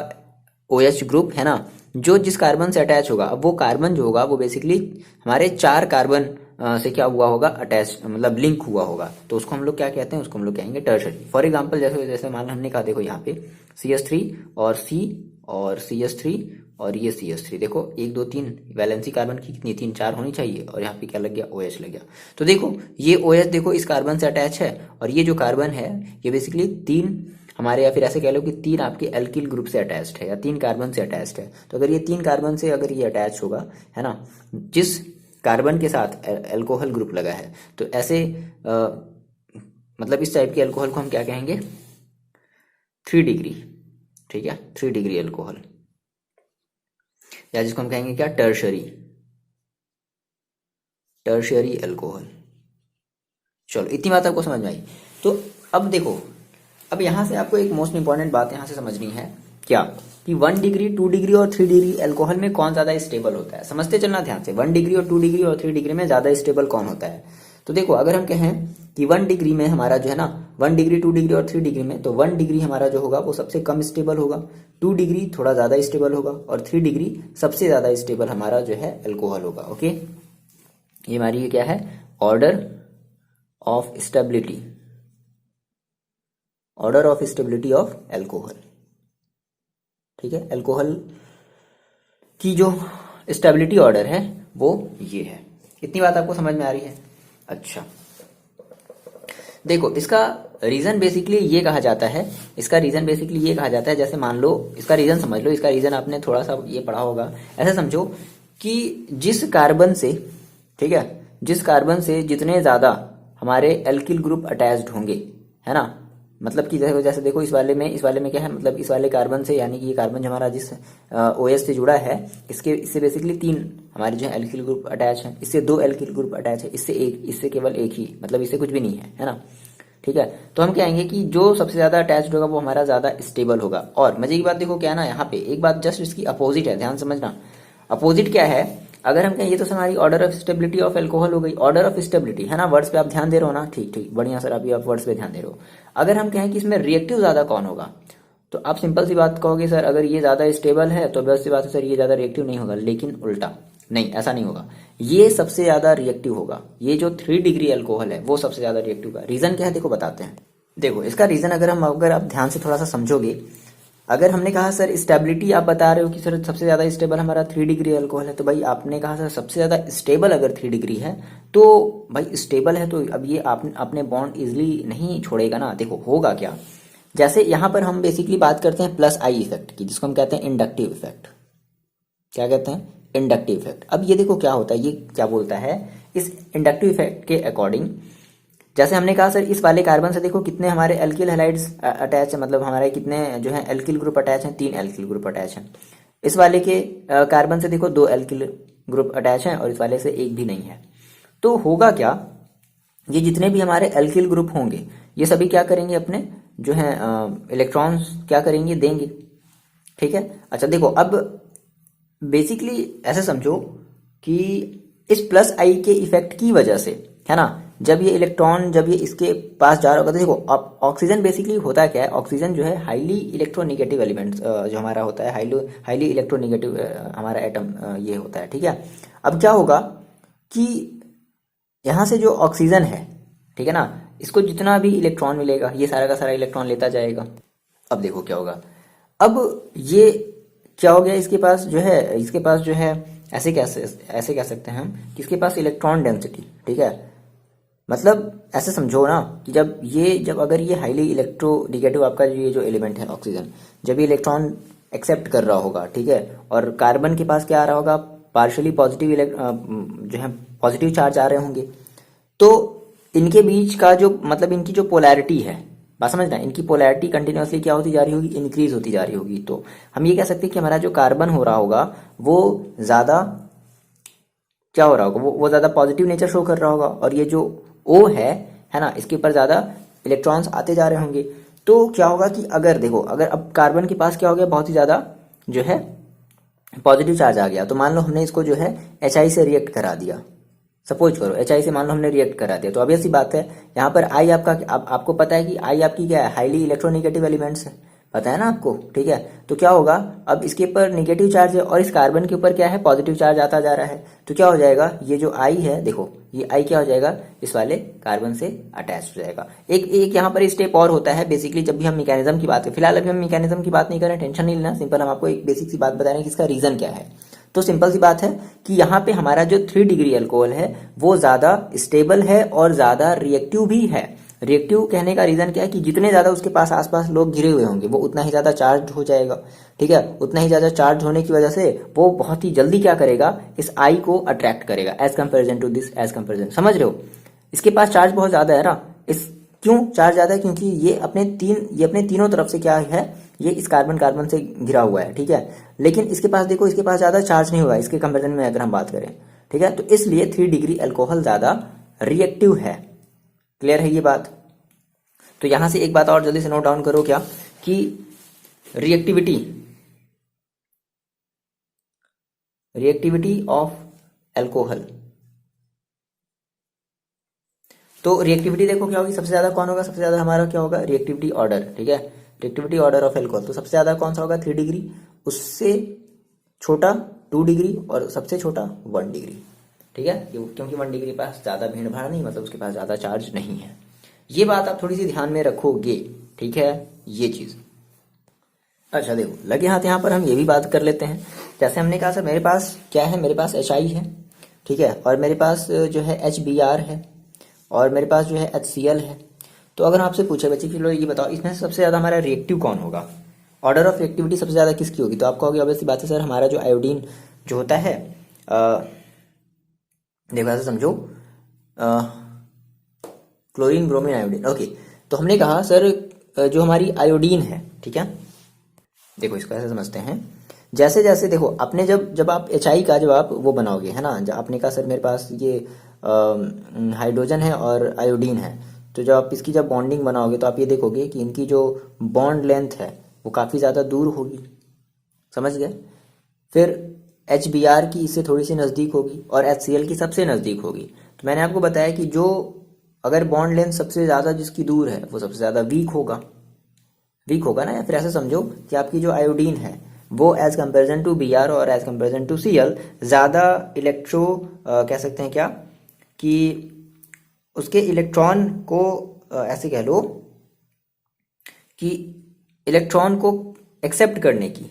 OH ग्रुप है ना जो जिस कार्बन से अटैच होगा, अब वो कार्बन जो होगा वो बेसिकली हमारे 4 कार्बन से क्या हुआ होगा, अटैच मतलब लिंक हुआ होगा, तो उसको हम लोग क्या कहते हैं, उसको हम लोग कहेंगे टर्शरी। फॉर एग्जाम्पल जैसे जैसे मान लो हमने कहा, देखो यहाँ पे CH3 और C और CH3 और ये CH3, देखो 1 2 3 वैलेंसी कार्बन की कितनी, 3 4 होनी चाहिए, और यहाँ पे क्या लग गया, OH लग गया। तो देखो ये OH देखो इस कार्बन से अटैच है, और ये जो कार्बन है ये बेसिकली 3 हमारे, या फिर ऐसे कह लो कि 3 आपके एल्किल ग्रुप से अटैच्ड है, या 3 कार्बन से अटैच्ड है। तो अगर ये 3 कार्बन से अगर ये अटैच होगा, है ना, जिस कार्बन के साथ एल्कोहल ग्रुप लगा है, तो ऐसे मतलब इस टाइप के एल्कोहल को हम क्या कहेंगे, 3 डिग्री, ठीक है, 3 डिग्री एल्कोहल, या जिसको हम कहेंगे क्या, टर्शरी, टर्शियरी एल्कोहल। चलो इतनी बात आपको समझ में आई। तो अब देखो, अब यहाँ से आपको एक मोस्ट इंपॉर्टेंट बात यहाँ से समझनी है, क्या कि 1 डिग्री 2 डिग्री और 3 डिग्री एल्कोहल में कौन ज्यादा स्टेबल होता है। समझते चलना ध्यान से, 1 डिग्री और 2 डिग्री और 3 डिग्री में ज्यादा स्टेबल कौन होता है। तो देखो अगर हम कहें कि 1 डिग्री में हमारा जो है ना, 1 डिग्री 2 डिग्री और 3 डिग्री में, तो 1 डिग्री हमारा जो होगा वो सबसे कम स्टेबल होगा, 2 डिग्री थोड़ा ज्यादा स्टेबल होगा, और 3 डिग्री सबसे ज्यादा स्टेबल हमारा जो है एल्कोहल होगा। ओके, ये हमारी ये क्या है, order of stability, order of stability of alcohol, ठीक है। एल्कोहल की जो स्टेबिलिटी ऑर्डर है वो ये है। इतनी बात आपको समझ में आ रही है। अच्छा देखो, इसका रीजन बेसिकली ये कहा जाता है, इसका रीजन बेसिकली ये कहा जाता है, जैसे मान लो इसका रीजन समझ लो, इसका रीजन आपने थोड़ा सा ये पढ़ा होगा। ऐसा समझो कि जिस कार्बन से, ठीक है, जिस कार्बन से जितने ज्यादा हमारे एल्किल ग्रुप अटैच्ड होंगे, है ना, मतलब कि जैसे देखो इस वाले में क्या है, मतलब इस वाले कार्बन से, यानी कि ये कार्बन जो हमारा जिस OH से जुड़ा है, इससे बेसिकली 3 हमारे जो है एल्किल ग्रुप अटैच है, इससे 2 एल्किल ग्रुप अटैच है, इससे एक, इससे केवल एक ही, मतलब इससे कुछ भी नहीं है ना, ठीक है। तो हम कहेंगे कि जो सबसे ज्यादा अटैच्ड होगा वो हमारा ज्यादा स्टेबल होगा। और मजे की बात देखो क्या है ना, यहाँ पे एक बात जस्ट इसकी अपोजिट है, ध्यान समझना। अपोजिट क्या है, अगर हम कहें ये तो हमारी order of stability of alcohol हो गई, ऑर्डर ऑफ स्टेबिलिटी, है ना, वर्ड्स पे आप ध्यान दे रहे हो ना, ठीक ठीक, बढ़िया सर, अभी आप वर्ड्स पे ध्यान दे रहे हो। अगर हम कहें कि इसमें रिएक्टिव ज्यादा कौन होगा, तो आप सिंपल सी बात कहोगे, सर अगर ये ज्यादा स्टेबल है तो बस सी बात है सर, ये ज्यादा रिएक्टिव नहीं होगा। लेकिन उल्टा, नहीं, ऐसा नहीं होगा, ये सबसे ज्यादा रिएक्टिव होगा। ये जो 3 डिग्री एल्कोहल है वो सबसे ज्यादा रिएक्टिव का रीजन क्या है, देखो बताते हैं। देखो इसका रीजन अगर आप ध्यान से थोड़ा सा समझोगे, अगर हमने कहा सर स्टेबिलिटी, आप बता रहे हो कि सर सबसे ज्यादा स्टेबल हमारा 3 डिग्री अल्कोहल है, तो भाई आपने कहा सर सबसे ज्यादा स्टेबल अगर 3 डिग्री है, तो भाई स्टेबल है तो अब ये आप अपने बॉन्ड इजिली नहीं छोड़ेगा ना। देखो होगा क्या, जैसे यहाँ पर हम बेसिकली बात करते हैं प्लस आई इफेक्ट की, जिसको हम कहते हैं इंडक्टिव इफेक्ट। क्या कहते हैं, इंडक्टिव इफेक्ट। अब ये देखो क्या होता है, ये क्या बोलता है, इस इंडक्टिव इफेक्ट के अकॉर्डिंग, जैसे हमने कहा सर इस वाले कार्बन से देखो कितने हमारे एल्किल हैलाइड्स अटैच है, मतलब हमारे कितने जो है एल्किल ग्रुप अटैच हैं, 3 एल्किल ग्रुप अटैच हैं। इस वाले के कार्बन से देखो 2 एल्किल ग्रुप अटैच हैं, और इस वाले से एक भी नहीं है। तो होगा क्या, ये जितने भी हमारे एल्किल ग्रुप होंगे ये सभी क्या करेंगे, अपने जो है इलेक्ट्रॉन्स क्या करेंगे, देंगे, ठीक है। अच्छा देखो, अब बेसिकली ऐसे समझो कि इस प्लस आई के इफेक्ट की वजह से, है ना, जब ये इलेक्ट्रॉन जब ये इसके पास जा रहा होगा, तो देखो अब ऑक्सीजन बेसिकली होता क्या है, ऑक्सीजन जो है हाईली इलेक्ट्रोनेगेटिव एलिमेंट जो हमारा होता है, हाईली इलेक्ट्रोनेगेटिव हमारा एटम ये होता है, ठीक है। अब क्या होगा कि यहाँ से जो ऑक्सीजन है, ठीक है ना, इसको जितना भी इलेक्ट्रॉन मिलेगा ये सारा का सारा इलेक्ट्रॉन लेता जाएगा। अब देखो क्या होगा, अब ये क्या हो गया, इसके पास जो है ऐसे कह सकते हैं हम कि इसके पास इलेक्ट्रॉन डेंसिटी, ठीक है, मतलब ऐसे समझो ना कि जब अगर ये हाईली इलेक्ट्रोनेगेटिव आपका ये जो एलिमेंट है ऑक्सीजन, जब ये इलेक्ट्रॉन एक्सेप्ट कर रहा होगा, ठीक है, और कार्बन के पास क्या आ रहा होगा, पार्शियली पॉजिटिव जो है पॉजिटिव चार्ज आ रहे होंगे, तो इनके बीच का जो मतलब इनकी जो पोलैरिटी है, बात समझना, इनकी पोलैरिटी कंटिन्यूअसली क्या होती जा रही होगी, इंक्रीज होती जा रही होगी। तो हम ये कह सकते हैं कि हमारा जो कार्बन हो रहा होगा वो ज्यादा क्या हो रहा होगा, वो ज्यादा पॉजिटिव नेचर शो कर रहा होगा, और ये जो O है ना, इसके ऊपर ज्यादा इलेक्ट्रॉन्स आते जा रहे होंगे। तो क्या होगा कि अगर देखो, अगर अब कार्बन के पास क्या हो गया, बहुत ही ज्यादा जो है पॉजिटिव चार्ज आ गया, तो मान लो हमने इसको जो है HI से रिएक्ट करा दिया, सपोज करो HI से मान लो हमने रिएक्ट करा दिया, तो अब ऐसी बात है यहाँ पर I आपका आपको पता है कि I आपकी क्या है, हाईली इलेक्ट्रोनेगेटिव एलिमेंट्स है, पता है ना आपको, ठीक है। तो क्या होगा, अब इसके ऊपर नेगेटिव चार्ज है और इस कार्बन के ऊपर क्या है, पॉजिटिव चार्ज आता जा रहा है। तो क्या हो जाएगा, ये जो आई है, देखो ये आई क्या हो जाएगा, इस वाले कार्बन से अटैच हो जाएगा। एक एक यहाँ पर स्टेप और होता है बेसिकली, जब भी हम मैकेनिज्म की बात करें, फिलहाल अभी हम मैकेनिज्म की बात नहीं कर रहे हैं, टेंशन नहीं लेना, सिंपल हम आपको एक बेसिक सी बात बता रहे हैं कि इसका रीजन क्या है। तो सिंपल सी बात है कि यहाँ पे हमारा जो 3 डिग्री अल्कोहल है वो ज्यादा स्टेबल है और ज्यादा रिएक्टिव भी है। रिएक्टिव कहने का रीजन क्या है कि जितने ज्यादा उसके पास आसपास लोग घिरे हुए होंगे वो उतना ही ज्यादा चार्ज हो जाएगा, ठीक है। उतना ही ज्यादा चार्ज होने की वजह से वो बहुत ही जल्दी क्या करेगा, इस आई को अट्रैक्ट करेगा as comparison to this, as comparison, समझ रहे हो। इसके पास चार्ज बहुत ज्यादा है ना, इस क्यों चार्ज ज्यादा है, क्योंकि ये अपने तीनों तरफ से क्या है, ये इस कार्बन कार्बन से घिरा हुआ है, ठीक है। लेकिन इसके पास देखो, इसके पास ज्यादा चार्ज नहीं हुआ है इसके कंपेरिजन में अगर हम बात करें, ठीक है। तो इसलिए 3 डिग्री अल्कोहल ज्यादा रिएक्टिव है। क्लियर है ये बात। तो यहां से एक बात और जल्दी से नोट डाउन करो, क्या कि रिएक्टिविटी ऑफ अल्कोहल। तो रिएक्टिविटी देखो क्या होगी, सबसे ज्यादा कौन होगा, सबसे ज्यादा हमारा क्या होगा, रिएक्टिविटी ऑर्डर, ठीक है। रिएक्टिविटी ऑर्डर ऑफ अल्कोहल, तो सबसे ज्यादा कौन सा होगा, 3 डिग्री, उससे छोटा 2 डिग्री और सबसे छोटा 1 डिग्री, ठीक है। क्योंकि 1 डिग्री पास ज्यादा भीड़ भाड़ नहीं, मतलब उसके पास ज्यादा चार्ज नहीं है। ये बात आप थोड़ी सी ध्यान में रखोगे, ठीक है, ये चीज। अच्छा देखो, लगे हाथ यहाँ पर हम ये भी बात कर लेते हैं। जैसे हमने कहा सर मेरे पास क्या है, मेरे पास HI है, ठीक है, और मेरे पास जो है HBr है, और मेरे पास जो है HCl है। तो अगर आपसे पूछे बच्चे कि लो ये बताओ इसमें से सबसे ज्यादा हमारा रिएक्टिव कौन होगा, ऑर्डर ऑफ रिएक्टिविटी सबसे ज्यादा किसकी होगी, तो आपको होगी ऑब्वियसली बात है सर हमारा जो आयोडीन जो होता है, देखो ऐसे समझो, क्लोरीन ब्रोमीन आयोडीन, ओके। तो हमने कहा सर जो हमारी आयोडीन है, ठीक है, देखो इसको ऐसे समझते हैं, जैसे जैसे देखो अपने जब आप HI का जब आप वो बनाओगे, है ना, जब आपने कहा सर मेरे पास ये हाइड्रोजन है और आयोडीन है, तो जब आप इसकी जब बॉन्डिंग बनाओगे तो आप ये देखोगे कि इनकी जो बॉन्ड लेंथ है वो काफ़ी ज़्यादा दूर होगी, समझ गए। फिर HBr की इससे थोड़ी सी नज़दीक होगी और HCl की सबसे नज़दीक होगी। तो मैंने आपको बताया कि जो अगर बॉन्ड लेंथ सबसे ज़्यादा जिसकी दूर है वो सबसे ज़्यादा वीक होगा ना। या फिर ऐसे समझो कि आपकी जो आयोडीन है वो एज कंपेरिजन टू Br और एज कंपेरिजन टू Cl ज़्यादा इलेक्ट्रो कह सकते हैं क्या कि उसके इलेक्ट्रॉन को ऐसे कह लो कि इलेक्ट्रॉन को एक्सेप्ट करने की,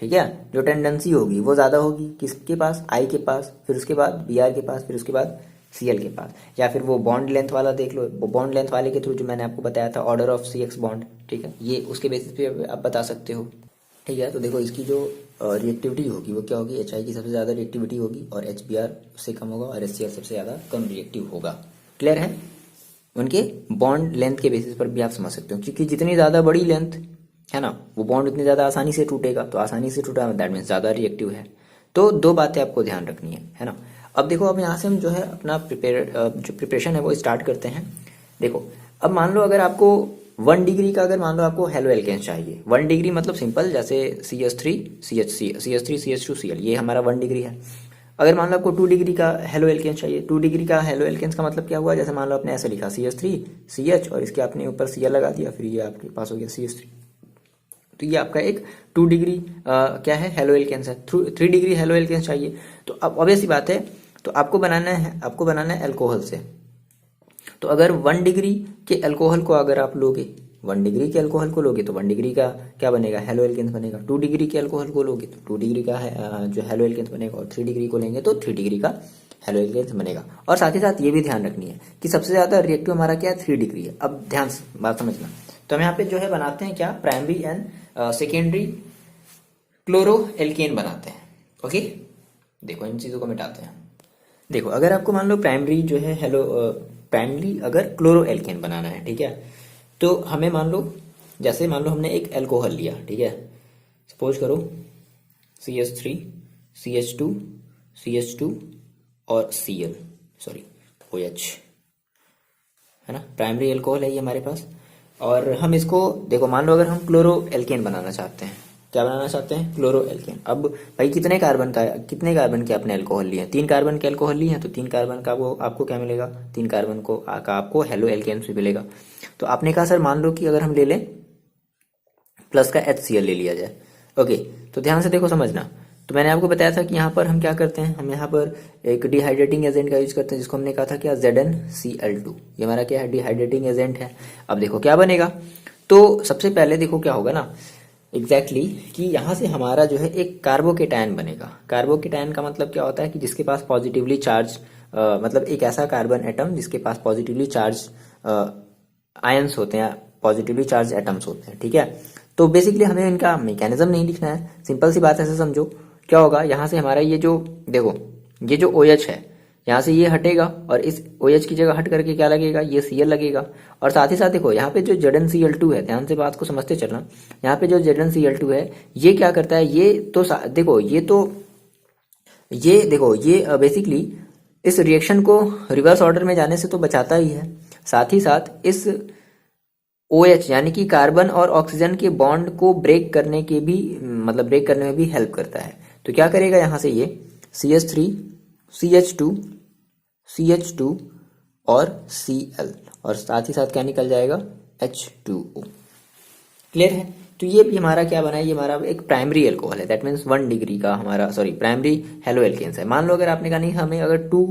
ठीक है, जो टेंडेंसी होगी वो ज़्यादा होगी किसके पास, आई के पास, फिर उसके बाद Br के पास, फिर उसके बाद Cl के पास। या फिर वो बॉन्ड लेंथ वाला देख लो, वो बॉन्ड लेंथ वाले के थ्रू जो मैंने आपको बताया था ऑर्डर ऑफ CX बॉन्ड, ठीक है, ये उसके बेसिस पे आप बता सकते हो, ठीक है। तो देखो इसकी जो रिएक्टिविटी होगी वो क्या होगी, HI की सबसे ज़्यादा रिएक्टिविटी होगी और HBr उससे कम होगा और HCl सबसे ज़्यादा कम रिएक्टिव होगा। क्लियर है। उनके बॉन्ड लेंथ के बेसिस पर भी आप समझ सकते हो, क्योंकि जितनी ज़्यादा बड़ी लेंथ है ना वो बॉन्ड उतनी ज़्यादा आसानी से टूटेगा, तो आसानी से टूटा दैट मीन्स ज़्यादा रिएक्टिव है। तो 2 बातें आपको ध्यान रखनी है ना। अब देखो, अब यहाँ से हम जो है अपना जो प्रिपरेशन है वो स्टार्ट करते हैं। देखो अब मान लो अगर आपको 1 डिग्री का, अगर मान लो आपको हेलो एल्केन चाहिए, 1 डिग्री मतलब सिंपल, जैसे CH3CH2Cl ये हमारा 1 डिग्री है। अगर मान लो आपको 2 डिग्री का हेलो एल्केन चाहिए, 2 डिग्री का हेलो एल्केन्स का मतलब क्या हुआ, जैसे मान लो आपने ऐसे लिखा CH3CH और इसके आपने ऊपर Cl लगा दिया, फिर ये आपके पास हो गया CH3। तो ये आपका एक 2 डिग्री क्या है, हेलो एल्केन्स है। 3 डिग्री हेलो एल्केन्स चाहिए, तो अब ऑब्वियस सी बात है, तो आपको बनाना है अल्कोहल से। तो अगर 1 डिग्री के अल्कोहल को अगर आप लोगे, 1 डिग्री के अल्कोहल को लोगे तो 1 डिग्री का क्या बनेगा, हेलो एल्केन्स बनेगा। 2 डिग्री के अल्कोहल को लोगे तो 2 डिग्री का जो हेलो एल्केन्स बनेगा, और 3 डिग्री को लेंगे तो 3 डिग्री का हेलो एल्केन्स बनेगा। और साथ ही साथ ये भी ध्यान रखनी है कि सबसे ज्यादा रिएक्टिव हमारा क्या है, 3 डिग्री है। अब ध्यान से बात समझना, तो हम यहाँ पे जो है बनाते हैं क्या, primary and secondary chloroalkane बनाते हैं। ओके, देखो इन चीजों को मिटाते हैं। देखो अगर आपको मान लो प्राइमरी जो है प्राइमरी अगर क्लोरो एल्केन बनाना है, ठीक है, तो हमें मान लो, जैसे मान लो हमने एक अल्कोहल लिया, ठीक है, सपोज करो CH3 CH2 और OH, है ना, प्राइमरी अल्कोहल है ये हमारे पास। और हम इसको देखो, मान लो अगर हम क्लोरो एल्केन बनाना चाहते हैं, क्या बनाना चाहते हैं, क्लोरो एल्केन। अब भाई कितने कार्बन के अपने अल्कोहल लिए हैं, 3 कार्बन के अल्कोहल लिए हैं, तो 3 कार्बन का वो आपको क्या मिलेगा, 3 कार्बन का आपको हेलो एल्केन भी मिलेगा। तो आपने कहा सर मान लो कि अगर हम ले लें प्लस का HCl ले लिया जाए। ओके, तो ध्यान से देखो समझना। तो मैंने आपको बताया था कि यहाँ पर हम क्या करते हैं, हम यहाँ पर एक डिहाइड्रेटिंग एजेंट का यूज करते हैं जिसको हमने कहा था क्या, ZnCl2। ये हमारा क्या है, डिहाइड्रेटिंग एजेंट है। अब देखो क्या बनेगा, तो सबसे पहले देखो क्या होगा ना एग्जैक्टली कि यहाँ से हमारा जो है एक कार्बोकेटायन बनेगा। कार्बोकेटायन का मतलब क्या होता है कि जिसके पास पॉजिटिवली चार्ज मतलब एक ऐसा कार्बन एटम जिसके पास पॉजिटिवली चार्ज आयंस होते हैं, पॉजिटिवली चार्ज एटम्स होते हैं, ठीक है। तो बेसिकली हमें इनका मैकेनिज्म नहीं लिखना है, सिंपल सी बात ऐसे समझो। क्या होगा, यहाँ से हमारा ये जो देखो ये जो OH है यहाँ से ये हटेगा और इस OH की जगह हट करके क्या लगेगा, ये Cl लगेगा। और साथ ही साथ देखो यहाँ पे जो ZnCl2 है, ध्यान से बात को समझते चलना, यहाँ पे जो ZnCl2 है ये क्या करता है, ये तो देखो ये देखो ये बेसिकली इस रिएक्शन को रिवर्स ऑर्डर में जाने से तो बचाता ही है, साथ ही साथ इस OH यानी कि कार्बन और ऑक्सीजन के बॉन्ड को ब्रेक करने के भी मतलब ब्रेक करने में भी हेल्प करता है। तो क्या करेगा यहाँ से ये CH3 CH2 और Cl और साथ ही साथ क्या निकल जाएगा, H2O। क्लियर है। तो ये भी हमारा क्या बना है, ये हमारा एक प्राइमरी एल्कोहल है, दैट मीन्स 1 डिग्री का हमारा प्राइमरी हेलो एल्केन्स है। मान लो अगर आपने कहा नहीं हमें अगर 2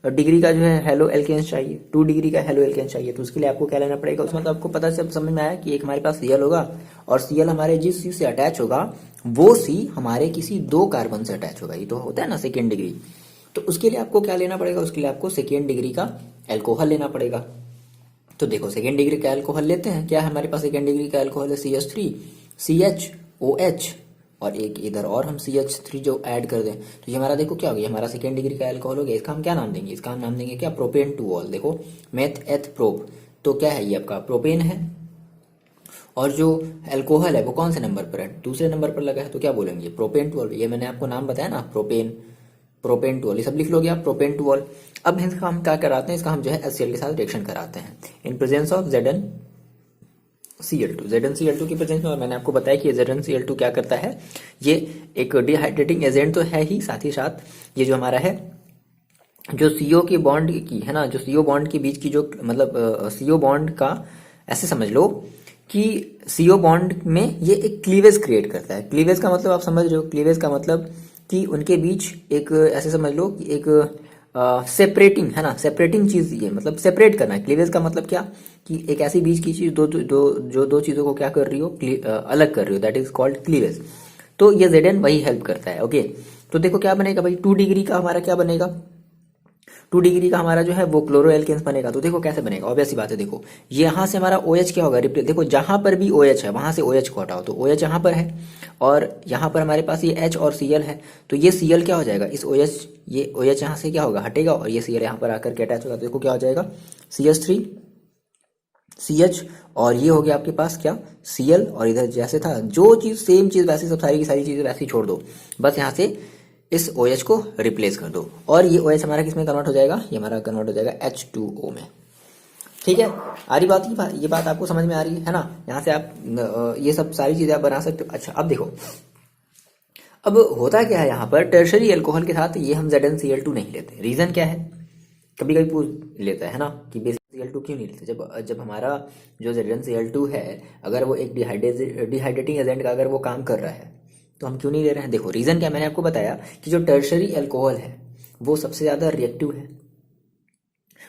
डिग्री का जो है हेलो एल्केन्स चाहिए, 2 डिग्री का हेलो एल्केन्स चाहिए, तो उसके लिए आपको क्या लेना पड़ेगा, उसमें तो आपको पता सब समझ में आया कि एक हमारे पास Cl होगा और Cl हमारे जिस चीज से अटैच होगा वो C हमारे किसी 2 कार्बन से अटैच होगा। ये तो होता है ना सेकेंड डिग्री। तो उसके लिए आपको क्या लेना पड़ेगा, उसके लिए आपको सेकेंड डिग्री का एल्कोहल लेना पड़ेगा। तो देखो सेकेंड डिग्री का एल्कोहल लेते हैं, क्या है हमारे पास सेकेंड डिग्री का एल्कोहल है, CH3 CHOH और एक इधर और हम CH3 जो ऐड कर दें तो ये हमारा देखो क्या हो गया, हमारा सेकेंड डिग्री का एल्कोहल हो गया। इसका हम क्या नाम देंगे, इसका हम नाम देंगे क्या, प्रोपेन-2-ऑल। देखो मेथ एथ प्रोप, तो क्या है ये आपका प्रोपेन है और जो एल्कोहल है वो कौन से नंबर पर है, दूसरे नंबर पर लगा है, तो क्या बोलेंगे प्रोपेन-2-ऑल। ये मैंने आपको नाम बताया ना, प्रोपेन-2-ऑल, ये सब लिख लोगे आप, प्रोपेन-2-ऑल। अब इसका हम क्या कराते हैं, इसका हम जो है HCl के साथ रिएक्शन कराते हैं इन प्रेजेंस ऑफ ZnCl2 की प्रेजेंस में। और मैंने आपको बताया कि ZnCl2 क्या करता है, ये एक डिहाइड्रेटिंग एजेंट तो है ही, साथ ही साथ ये जो हमारा है जो CO के बॉन्ड की है ना, जो CO बॉन्ड के बीच की जो मतलब CO बॉन्ड का ऐसे समझ लो कि CO बॉन्ड में ये एक क्लीवेज क्रिएट करता है। क्लीवेज का मतलब आप समझ रहे हो, क्लीवेज का मतलब कि उनके बीच एक ऐसे समझ लो कि एक सेपरेटिंग है ना, सेपरेटिंग चीज, ये मतलब सेपरेट करना है। क्लीवेज का मतलब क्या कि एक ऐसी बीच की चीज दो चीजों को क्या कर रही हो, अलग कर रही हो, दैट इज कॉल्ड क्लीवेज। तो ये Zn वही हेल्प करता है। ओके, तो देखो क्या बनेगा भाई, 2 डिग्री का हमारा क्या बनेगा, 2 डिग्री का हमारा जो है वो क्लोरो एल्केन्स बनेगा। तो देखो कैसे बनेगा, ऑब्वियस सी बात है। देखो यहाँ से हमारा OH क्या होगा, रिप्लेस, देखो जहां पर भी OH है वहां से OH को हटाओ, तो OH यहाँ पर है और यहाँ पर हमारे पास ये H और Cl है, तो ये Cl क्या हो जाएगा, इस OH, ये OH यहाँ से क्या होगा, हटेगा और ये Cl यहाँ पर आकर के अटैच होगा। तो देखो क्या हो जाएगा, CH3 CH और ये हो गया आपके पास क्या, Cl, और इधर जैसे था जो चीज सेम चीज वैसे सब सारी की सारी चीजें वैसे ही छोड़ दो, बस यहाँ से इस OH को रिप्लेस कर दो और ये OH हमारा किस में कन्वर्ट हो जाएगा, ये हमारा कन्वर्ट हो जाएगा H2O में। ठीक है, आ रही बात, ये बात आपको समझ में आ रही है ना। यहाँ से आप ये सब सारी चीजें आप बना सकते हो। अच्छा अब देखो, अब होता क्या है यहाँ पर, टर्शरी एल्कोहल के साथ ये हम ZnCl2 नहीं लेते। रीजन क्या है, कभी कभी पूछ लेता है ना कि Cl2 क्यों नहीं लेते, जब हमारा जो ZnCl2 है अगर वो एक डिहाइड्रेटिंग एजेंट का अगर वो काम कर रहा है तो हम क्यों नहीं ले रहे हैं। देखो रीजन क्या, मैंने आपको बताया कि जो टर्शरी एल्कोहल है वो सबसे ज्यादा रिएक्टिव है,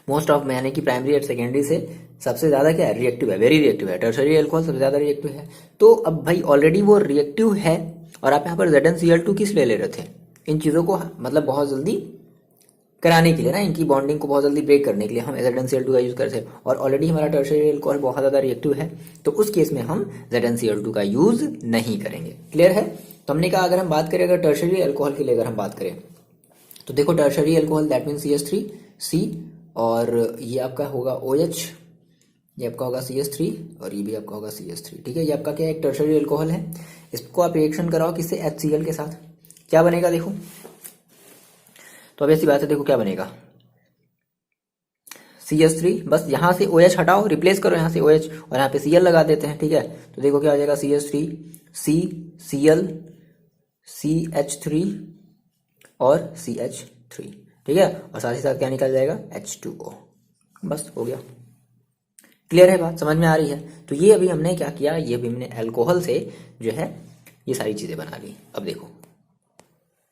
मोस्ट ऑफ यानी कि प्राइमरी और सेकेंडरी से सबसे ज्यादा क्या है, रिएक्टिव है, वेरी रिएक्टिव है। टर्शरी एल्कोहल सबसे ज्यादा रिएक्टिव है। तो अब भाई ऑलरेडी वो रिएक्टिव है और आप यहाँ पर ZnCl2 किस ले रहे थे, इन चीजों को मतलब बहुत जल्दी कराने के लिए ना, इनकी बॉन्डिंग को बहुत जल्दी ब्रेक करने के लिए हम ZnCl2 का यूज करते हैं और ऑलरेडी हमारा टर्शरी एल्कोहल बहुत ज्यादा रिएक्टिव है, तो उस केस में हम ZnCl2 का यूज नहीं करेंगे। क्लियर है। तो हमने कहा अगर हम बात करें अगर टर्शरी एल्कोहल के लिए अगर हम बात करें तो देखो tertiary alcohol that mean CH3C और ये आपका होगा OH, ये आपका होगा CH3 और ये भी आपका होगा CH3। ठीक है, ये आपका क्या है, एक टर्शरी एल्कोहल है। इसको आप रिएक्शन कराओ किससे, HCl के साथ, क्या बनेगा देखो, तो अब ऐसी बात है, देखो क्या बनेगा, CH3, बस यहाँ से OH हटाओ, रिप्लेस करो यहाँ से OH और यहाँ पे Cl लगा देते हैं। ठीक है, तो देखो क्या हो जाएगा, CH3 C Cl CH3 और CH3। ठीक है, और साथ ही साथ क्या निकल जाएगा, H2O। बस हो गया। क्लियर है बात, समझ में आ रही है? तो ये अभी हमने क्या किया, ये अभी हमने अल्कोहल से जो है ये सारी चीजें बना ली। अब देखो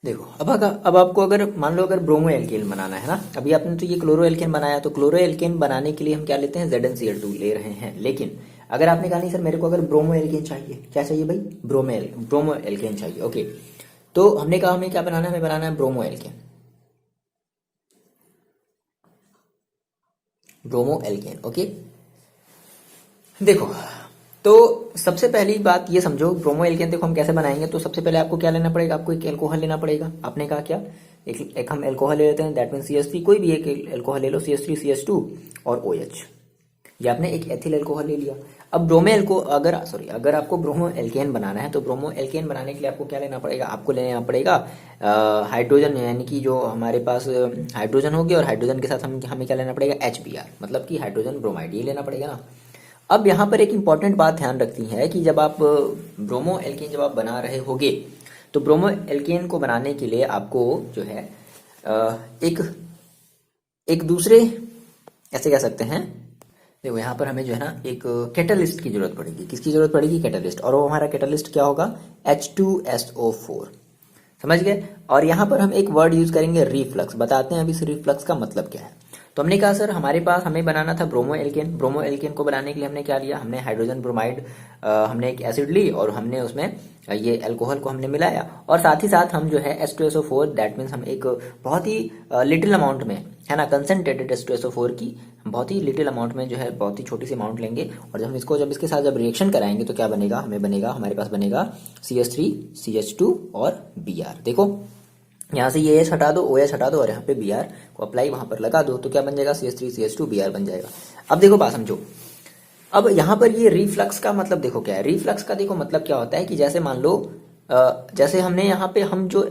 देखो अब आपको अगर मान लो अगर ब्रोमो एल्केन बनाना है ना, अभी आपने तो ये क्लोरो एल्केन बनाया, तो क्लोरो एल्केन बनाने के लिए हम क्या लेते हैं, ZnCl2 ले रहे हैं। लेकिन अगर आपने कहा नहीं सर मेरे को अगर ब्रोमो एल्केन चाहिए, क्या चाहिए भाई, ब्रोमो एल्केन चाहिए, ओके। तो हमने कहा हमें क्या बनाना है, हमें बनाना है bromoalkane, bromoalkane, okay. देखो तो सबसे पहली बात ये समझो, ब्रोमो एल्केन देखो हम कैसे बनाएंगे। तो सबसे पहले आपको क्या लेना पड़ेगा, आपको एक एल्कोहल लेना पड़ेगा। आपने कहा क्या, एक हम एल्कोहल ले लेते हैं, दैट मीन CH3, कोई भी एक एल्कोहल ले लो, CH3 CH2 और OH। ये आपने एक एथिल एल्कोहल ले लिया। अब अगर आपको ब्रोमो एल्केन बनाना है, तो ब्रोमो एल्केन बनाने के लिए आपको क्या लेना पड़ेगा, आपको लेना पड़ेगा हाइड्रोजन, यानी कि जो हमारे पास हाइड्रोजन होगी, और हाइड्रोजन के साथ हमें क्या लेना पड़ेगा, HBr, मतलब कि हाइड्रोजन ब्रोमाइड, ये लेना पड़ेगा ना। अब यहाँ पर एक इंपॉर्टेंट बात ध्यान रखती है कि जब आप ब्रोमो एल्केन जब आप बना रहे होगे, तो ब्रोमो एल्केन को बनाने के लिए आपको जो है एक एक दूसरे, ऐसे कह सकते हैं, देखो यहाँ पर हमें जो है ना एक कैटलिस्ट की जरूरत पड़ेगी। किसकी जरूरत पड़ेगी, कैटलिस्ट। और वो हमारा कैटलिस्ट क्या होगा, H2SO4, समझ गए। और यहाँ पर हम एक वर्ड यूज करेंगे, रिफ्लक्स। बताते हैं अभी इस रिफ्लक्स का मतलब क्या है। तो हमने कहा सर हमारे पास हमें बनाना था ब्रोमो एल्केन। ब्रोमो एल्केन को बनाने के लिए हमने क्या लिया, हमने हाइड्रोजन ब्रोमाइड, हमने एक एसिड ली और हमने उसमें ये अल्कोहल को हमने मिलाया, और साथ ही साथ हम जो है H2SO4, दैट मीन्स हम एक बहुत ही लिटिल अमाउंट में, है ना, कंसनट्रेटेड H2SO4 की बहुत ही लिटिल अमाउंट में जो है बहुत ही छोटी सी अमाउंट लेंगे, और जब इसके साथ जब रिएक्शन कराएंगे तो क्या बनेगा, हमारे पास बनेगा CH3 CH2 और Br। देखो यहाँ से ये H हटा दो, OH हटा दो, और यहाँ पे Br को अप्लाई वहां पर लगा दो, तो क्या बन जाएगा, CH3 CH2 Br बन जाएगा। अब देखो बात समझो, अब यहाँ पर ये रिफ्लक्स का मतलब देखो क्या है। रिफ्लक्स का देखो मतलब क्या होता है कि जैसे मान लो जैसे हमने यहाँ पर हम जो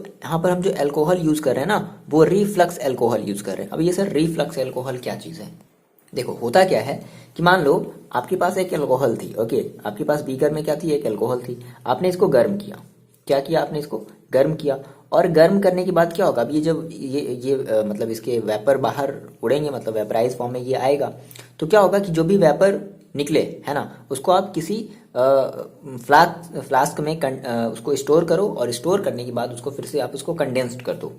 अल्कोहल यूज कर रहे हैं ना, वो रिफ्लक्स अल्कोहल यूज कर रहे हैं। अब ये सर रिफ्लक्स अल्कोहल क्या चीज है, देखो होता क्या है कि मान लो आपके पास एक अल्कोहल थी, ओके, आपके पास बीकर में क्या थी, एक अल्कोहल थी। आपने इसको गर्म किया, क्या किया आपने इसको गर्म किया, और गर्म करने के बाद क्या होगा, अब ये जब मतलब इसके वेपर बाहर उड़ेंगे, मतलब वेपराइज फॉर्म में ये आएगा, तो क्या होगा कि जो भी वेपर निकले, है ना, उसको आप किसी फ्लास्क में उसको स्टोर करो, और स्टोर करने के बाद उसको फिर से आप उसको कंडेंस्ड कर दो,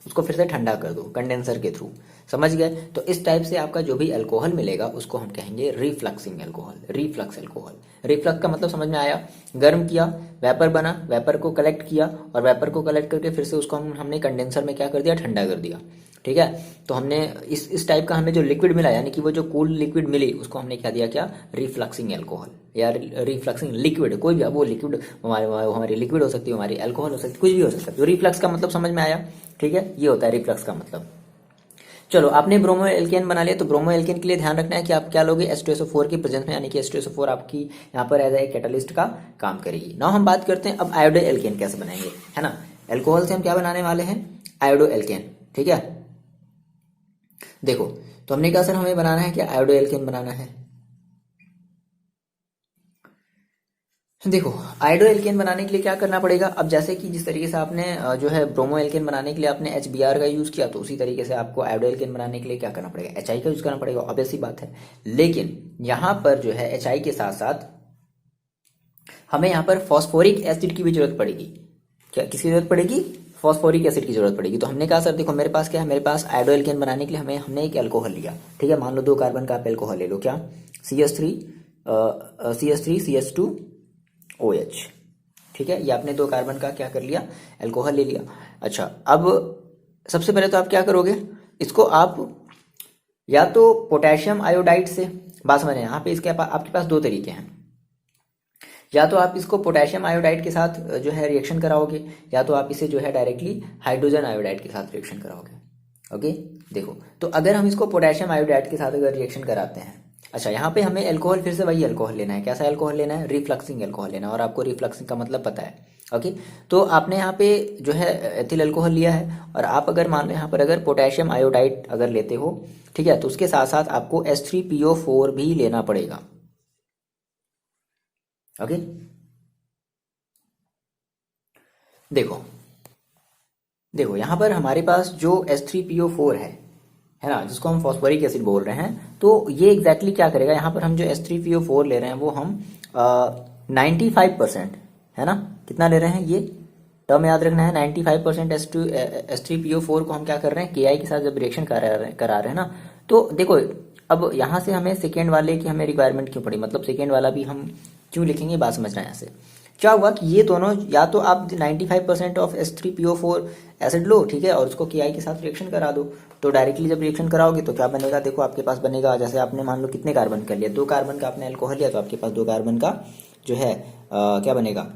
उसको फिर से ठंडा कर दो कंडेंसर के थ्रू, समझ गए। तो इस टाइप से आपका जो भी अल्कोहल मिलेगा उसको हम कहेंगे रिफ्लक्सिंग अल्कोहल, रिफ्लक्स अल्कोहल। रिफ्लक्स का मतलब समझ में आया, गर्म किया, वेपर बना, वेपर को कलेक्ट किया, और वेपर को कलेक्ट करके फिर से उसको हमने कंडेंसर में क्या कर दिया, ठंडा कर दिया, ठीक है। तो हमने इस टाइप का हमें जो लिक्विड मिला, यानी कि वो जो कूल लिक्विड मिली, उसको हमने क्या दिया, क्या, रिफ्लक्सिंग अल्कोहल या रिफ्लक्सिंग लिक्विड, कोई भी, वो लिक्विड हमारी लिक्विड हो सकती है, हमारी अल्कोहल हो सकती है, कुछ भी हो सकता है। तो रिफ्लक्स का मतलब समझ में आया, ठीक है, ये होता है रिफ्लक्स का मतलब। चलो आपने ब्रोमो एल्केन बना लिया, तो ब्रोमो एल्केन के लिए ध्यान रखना है कि आप क्या लोगे, H2SO4 की प्रेजेंस में, यानी कि H2SO4 आपकी यहाँ पर एज ए कैटलिस्ट का काम करेगी। नाउ हम बात करते हैं अब आयोडो एल्केन कैसे बनाएंगे, है ना। अल्कोहल से हम क्या बनाने वाले हैं, आयोडो एल्केन, ठीक है। देखो तो हमने कहा सर हमें बनाना है क्या, आयोडो एल्केन बनाना है। देखो आयोडो एल्केन बनाने के लिए क्या करना पड़ेगा, अब जैसे कि जिस तरीके से आपने जो है ब्रोमो एल्केन बनाने के लिए आपने HBr का यूज किया, तो उसी तरीके से आपको आयोडो एल्केन बनाने के लिए क्या करना पड़ेगा, HI का यूज करना पड़ेगा, ऑब्वियस सी बात है। लेकिन यहाँ पर जो है HI के साथ साथ हमें यहाँ पर फॉस्फोरिक एसिड की भी जरूरत पड़ेगी। क्या, किसकी जरूरत पड़ेगी, फॉस्फोरिक एसिड की जरूरत पड़ेगी। तो हमने कहा सर देखो मेरे पास क्या है, मेरे पास आयोडो एल्केन बनाने के लिए हमने एक अल्कोहल लिया, ठीक है, मान लो 2 कार्बन का आप अल्कोहल ले लो, क्या, CH3 CH2 OH, ठीक है, ये आपने 2 कार्बन का क्या कर लिया, अल्कोहल ले लिया। अच्छा अब सबसे पहले तो आप क्या करोगे, इसको आप या तो पोटेशियम आयोडाइड से, बात समझ, यहाँ पे आपके पास 2 तरीके हैं, या तो आप इसको पोटेशियम आयोडाइड के साथ जो है रिएक्शन कराओगे, या तो आप इसे जो है डायरेक्टली हाइड्रोजन आयोडाइड के साथ रिएक्शन कराओगे, ओके। देखो तो अगर हम इसको पोटेशियम आयोडाइड के साथ अगर रिएक्शन कराते हैं, अच्छा यहाँ पे हमें अल्कोहल, फिर से वही अल्कोहल लेना है, कैसा अल्कोहल लेना है, रिफ्लक्सिंग अल्कोहल लेना है, और आपको रिफ्लक्सिंग का मतलब पता है, ओके। तो आपने यहाँ पे जो है एथिल अल्कोहल लिया है, और आप अगर मान लो यहाँ पर अगर पोटेशियम आयोडाइड अगर लेते हो, ठीक है, तो उसके साथ साथ आपको H3PO4 भी लेना पड़ेगा, ओके। देखो देखो यहाँ पर हमारे पास जो H3PO4 है, है ना, जिसको हम फॉस्फोरिक एसिड बोल रहे हैं। तो ये एग्जैक्टली क्या करेगा, यहाँ पर हम जो H3PO4 ले रहे हैं वो हम 95%, है ना, कितना ले रहे हैं, ये टर्म याद रखना है, 95% H3PO4 को हम क्या कर रहे हैं, KI के साथ जब रिएक्शन करा रहे हैं ना। तो देखो अब यहाँ से हमें सेकेंड वाले की हमें रिक्वायरमेंट क्यों पड़ी, मतलब सेकेंड वाला भी हम क्यों लिखेंगे, बात समझना है यहाँ से। क्या हुआ कि ये दोनों, या तो आप 95% ऑफ H3PO4 एसिड लो, ठीक है, और उसको KI के साथ रिएक्शन करा दो। तो डायरेक्टली जब रिएक्शन कराओगे तो क्या बनेगा, देखो आपके पास बनेगा, जैसे आपने मान लो कितने कार्बन कर लिया, 2 कार्बन का आपने अल्कोहल लिया, तो आपके पास 2 कार्बन का जो है क्या बनेगा,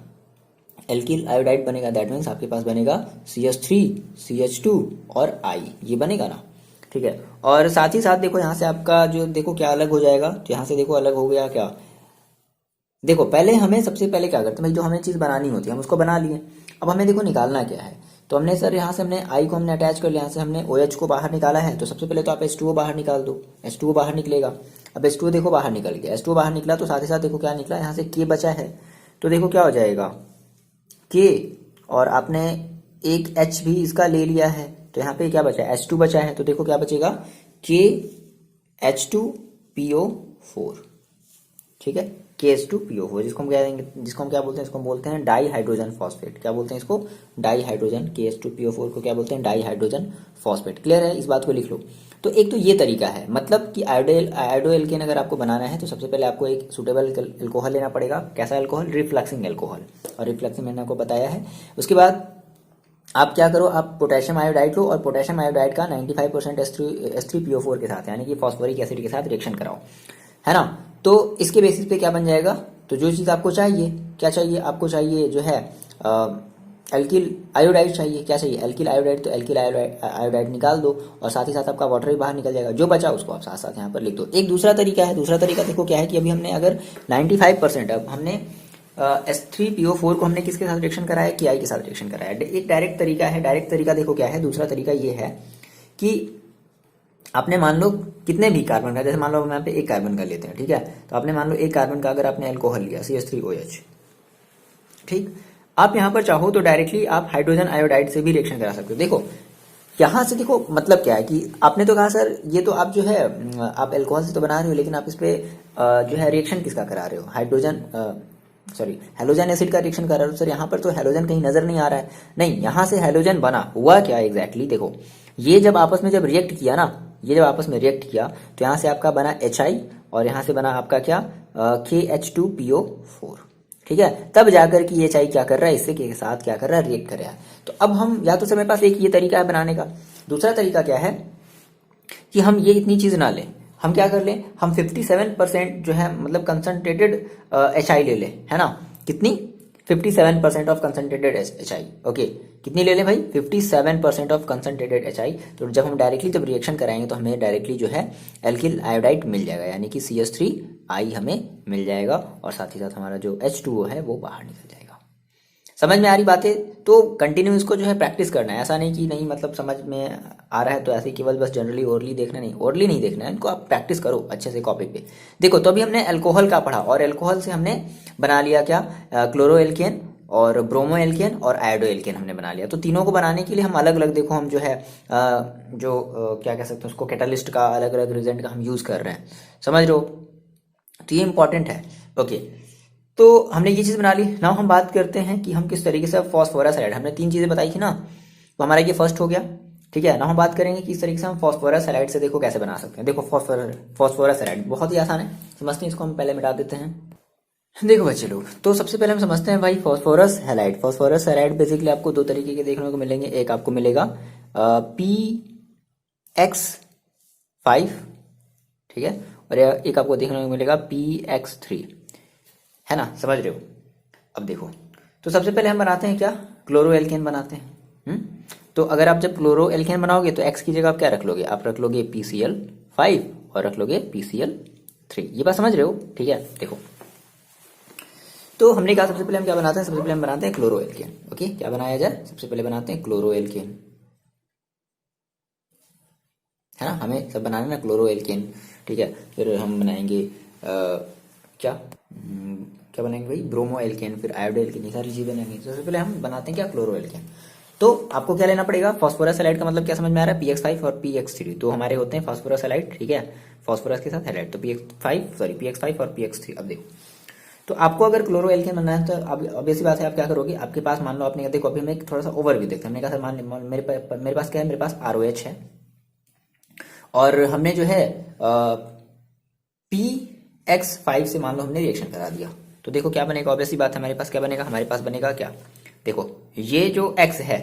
एल्किल आयोडाइड बनेगा। दैट मीन्स आपके पास बनेगा CH3, CH2 और I, ये बनेगा ना, ठीक है। और साथ ही साथ देखो यहाँ से आपका जो देखो क्या अलग हो जाएगा, तो यहाँ से देखो अलग हो गया क्या, देखो पहले हमें सबसे पहले क्या करते हैं भाई, जो हमें चीज़ बनानी होती है हम उसको बना लिए, अब हमें देखो निकालना क्या है। तो हमने सर यहाँ से हमने I को हमने अटैच कर लिया, यहाँ से हमने OH को बाहर निकाला है, तो सबसे पहले तो आप H2O बाहर निकाल दो, H2O बाहर निकलेगा। अब H2O देखो बाहर निकल गया, H2O बाहर निकला तो साथ ही साथ देखो क्या निकला, यहाँ से K बचा है, तो देखो क्या हो जाएगा K, और आपने एक H भी इसका ले लिया है, तो यहाँ पे क्या बचा है, H2 बचा है, तो देखो क्या बचेगा, KH2PO4, ठीक है, KH2PO4, जिसको हम क्या देंगे, जिसको हम क्या बोलते हैं, इसको हम बोलते हैं डाई हाइड्रोजन फॉस्फेट। क्या बोलते हैं इसको, डाई हाइड्रोजन, KH2PO4 को क्या बोलते हैं, डाई हाइड्रोजन फॉस्फेट। क्लियर है, इस बात को लिख लो। तो एक तो ये तरीका है, मतलब कि आयोडो एल्केन अगर आपको बनाना है तो सबसे पहले आपको एक सुटेबल एल्कोहल लेना पड़ेगा। कैसा एल्कोहल, रिफ्लक्सिंग एल्कोहल, और रिफ्लक्सिंग मैंने आपको बताया है। उसके बाद आप क्या करो, आप पोटेशियम आयोडाइड लो, और पोटेशियम आयोडाइड का 95% H3PO4 के साथ, यानी कि फॉस्फोरिक एसिड के साथ रिएक्शन कराओ, है ना। तो इसके बेसिस पे क्या बन जाएगा, तो जो चीज़ आपको चाहिए, क्या चाहिए आपको, चाहिए जो है एल्किल आयोडाइड चाहिए। क्या चाहिए, एल्किल आयोडाइड, तो एल्किल आयोडाइड निकाल दो, और साथ ही साथ आपका वाटर भी बाहर निकल जाएगा। जो बचा उसको आप साथ साथ यहाँ पर लिख दो। एक दूसरा तरीका है, दूसरा तरीका देखो क्या है कि अभी हमने अगर 95%, अब हमने H3PO4 को हमने किसके साथ रिएक्शन कराया, KI के साथ रिएक्शन कराया। एक डायरेक्ट तरीका है, डायरेक्ट तरीका देखो क्या है, दूसरा तरीका ये है कि आपने मान लो कितने भी कार्बन का, जैसे मान लो हम यहाँ पे एक कार्बन का लेते हैं, ठीक है, तो आपने मान लो एक कार्बन का अगर आपने अल्कोहल लिया CH3OH, ठीक, आप यहाँ पर चाहो तो डायरेक्टली आप हाइड्रोजन आयोडाइड से भी रिएक्शन करा सकते हो। देखो यहाँ से देखो मतलब क्या है कि आपने तो कहा सर ये तो आप जो है आप अल्कोहल से तो बना रहे हो, लेकिन आप इस पे जो है रिएक्शन किसका करा रहे हो, हाइड्रोजन सॉरी हेलोजन एसिड का रिएक्शन कर रहे हो। सर यहाँ पर तो हेलोजन कहीं नजर नहीं आ रहा है। नहीं, यहाँ से हेलोजन बना, हुआ क्या एग्जैक्टली देखो, ये जब आपस में जब रिएक्ट किया ना, ये जब आपस में रिएक्ट किया तो यहाँ से आपका बना HI, और यहाँ से बना आपका क्या KH2PO4, ठीक है। तब जाकर कि ये HI क्या कर रहा है, इससे के साथ क्या कर रहा है, रिएक्ट कर रहा है। तो अब हम या तो सर मेरे पास एक ये तरीका है बनाने का, दूसरा तरीका क्या है कि हम ये इतनी चीज ना लें, हम क्या कर लें, हम 57% जो है मतलब कंसंट्रेटेड HI ले लें, है ना। कितनी, 57% ऑफ कंसंट्रेटेड HI, ओके, कितनी ले लें भाई, 57% ऑफ कंसंट्रेटेड HI। तो जब हम डायरेक्टली जब रिएक्शन कराएंगे तो हमें डायरेक्टली जो है एल्किल आयोडाइड मिल जाएगा, यानी कि CH3I हमें मिल जाएगा, और साथ ही साथ हमारा जो H2O है वो बाहर निकल जाएगा। समझ में आ रही बातें, तो कंटिन्यू इसको जो है प्रैक्टिस करना है। ऐसा नहीं कि नहीं मतलब समझ में आ रहा है तो ऐसे केवल बस जनरली ओरली देखना नहीं, ओरली नहीं देखना है, इनको आप प्रैक्टिस करो अच्छे से कॉपी पे। देखो तो अभी हमने अल्कोहल का पढ़ा, और अल्कोहल से हमने बना लिया क्या, क्लोरो एल्केन और ब्रोमो एल्केन और आयोडो एल्केन हमने बना लिया। तो तीनों को बनाने के लिए हम अलग अलग देखो हम जो है क्या कह सकते हैं उसको, कैटालिस्ट का अलग अलग रिजेंट का हम यूज कर रहे हैं, समझ रहे हो। तो ये इंपॉर्टेंट है, ओके। तो हमने ये चीज बना ली। नाउ हम बात करते हैं कि हम किस तरीके से फॉस्फोरस हैलाइड, हमने 3 चीजें बताई थी ना, तो हमारा ये फर्स्ट हो गया, ठीक है। नाउ हम बात करेंगे कि इस तरीके से हम फॉस्फोरस हैलाइड से देखो कैसे बना सकते हैं। देखो फॉस्फोरस हैलाइड बहुत ही आसान है, समझते हैं इसको, हम पहले मिटा देते हैं। देखो बच्चे लोग, तो सबसे पहले हम समझते हैं भाई phosphorus halide. Phosphorus halide basically आपको 2 तरीके के देखने को मिलेंगे। एक आपको मिलेगा PX5, ठीक है, और एक आपको देखने को मिलेगा PX3, है ना, समझ रहे हो। अब देखो, तो सबसे पहले हम बनाते हैं क्या, क्लोरो एल्केन बनाते हैं। तो अगर आप जब क्लोरो एल्केन बनाओगे तो एक्स की जगह आप क्या रख लोगे, आप रख लोगे PCl5 और रख लोगे PCl3। ये बात समझ रहे हो, ठीक है। देखो तो हमने कहा सबसे पहले हम क्या बनाते हैं, सबसे पहले हम बनाते हैं क्लोरो एल्केन। ओके, क्या बनाया जाए, सबसे पहले बनाते हैं क्लोरो एल्केन, है ना, हमें सब बनाना है ना क्लोरो एल्केन, ठीक है। फिर हम बनाएंगे क्या क्या बनाएंगे भाई, ब्रोमो एल्केन, फिर आयोडो एल्केन, ये सारी चीजें बनाएंगे। सबसे पहले हम बनाते हैं क्या, क्लोरो एल्केन। तो आपको क्या लेना पड़ेगा, फास्फोरस हैलाइड का मतलब क्या समझ में आ रहा है, px5 और px3 तो हमारे होते हैं फास्फोरस हैलाइड, ठीक है, फास्फोरस के साथ हैलाइड, तो px5 और px3। अब देखो, तो आपको अगर क्लोरो एल्केन बनना है तो अब ऑब्वियस बात है, आप क्या करोगे, आपके पास मान लो आपने, देखो अभी मैं थोड़ा सा ओवरव्यू देखते हैं, हमने कहा सर मान मेरे पास क्या है, मेरे पास ROH है और हमने जो है px5 से मान लो हमने रिएक्शन करा दिया, तो देखो क्या बनेगा, ऑब्वियसली बात है, हमारे पास क्या बनेगा, हमारे पास बनेगा क्या, देखो ये जो x है,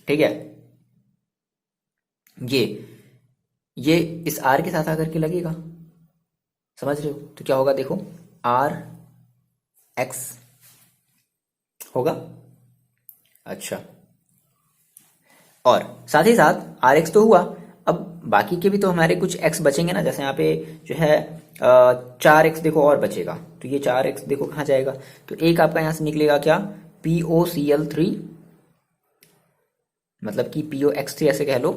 ठीक है, ये इस R के साथ आकर के लगेगा, समझ रहे हो, तो क्या होगा, देखो RX होगा, अच्छा, और साथ ही साथ RX तो हुआ, अब बाकी के भी तो हमारे कुछ x बचेंगे ना, जैसे यहाँ पे जो है 4x देखो और बचेगा, तो ये 4x देखो कहाँ जाएगा, तो एक आपका यहाँ से निकलेगा क्या, POCl3, मतलब कि POX3 ऐसे कह लो,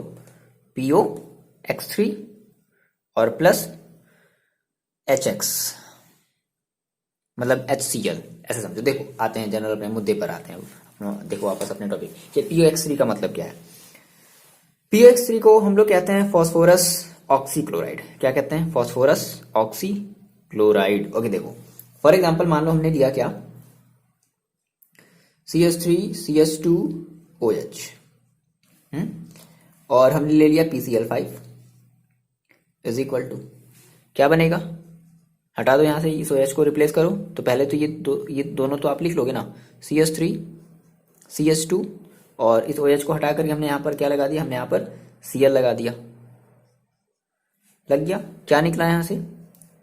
POX3 और प्लस HX मतलब HCl, ऐसे समझो। देखो आते हैं जनरल अपने मुद्दे पर आते हैं, देखो वापस अपने टॉपिक, ये POX3 का मतलब क्या है, POX3 को हम लोग कहते हैं फॉस्फोरस ऑक्सीक्लोराइड, क्या कहते हैं, फॉस्फोरस ऑक्सीक्लोराइड। ओके देखो फॉर एग्जांपल मान लो हमने लिया क्या, CH3 CH2OH, और हमने ले लिया PCl5 इज इक्वल टू, क्या बनेगा, हटा दो यहाँ से इस OH को रिप्लेस करो, तो पहले तो ये दोनों तो आप लिख लोगे ना, CH3 CH2 और इस OH को हटा करके हमने यहाँ पर क्या लगा दिया, हमने यहाँ पर Cl लगा दिया, लग गया, क्या निकला यहाँ से,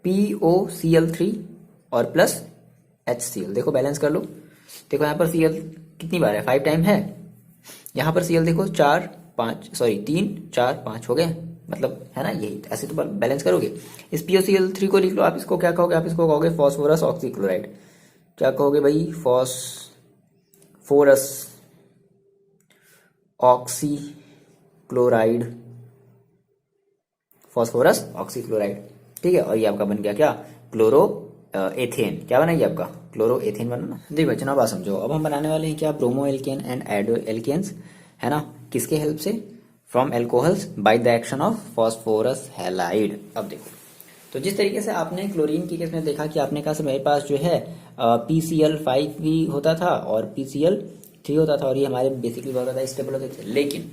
POCl3 और प्लस HCl, देखो बैलेंस कर लो, देखो यहाँ पर Cl कितनी बार है, 5 टाइम है, यहाँ पर Cl देखो 3 4 5 हो गए, मतलब है ना, यही ऐसे तो बैलेंस करोगे। इस POCl3 को लिख लो, आप इसको क्या कहोगे, आप इसको कहोगे फॉस्फोरस ऑक्सीक्लोराइड, क्या कहोगे भाई, फॉस्फोरस ऑक्सीक्लोराइड, फॉस्फोरस ऑक्सीक्लोराइड, ठीक है, और ये आपका बन गया क्या, क्लोरो एथेन, क्या बना ये आपका, क्लोरो एथेन बना ना। देखिए बच्चों अब बात समझो, अब हम बनाने वाले हैं क्या, bromoalkane and iodoalkanes, है ना, किसके हेल्प से, from alcohols by the action of phosphorus halide. अब देखो, तो जिस तरीके से आपने क्लोरीन की केस में देखा कि आपने कहा मेरे पास जो है PCl5 भी होता था और PCl3 होता था, और ये हमारे बेसिकली बहुत ज़्यादा स्टेबल होते थे, लेकिन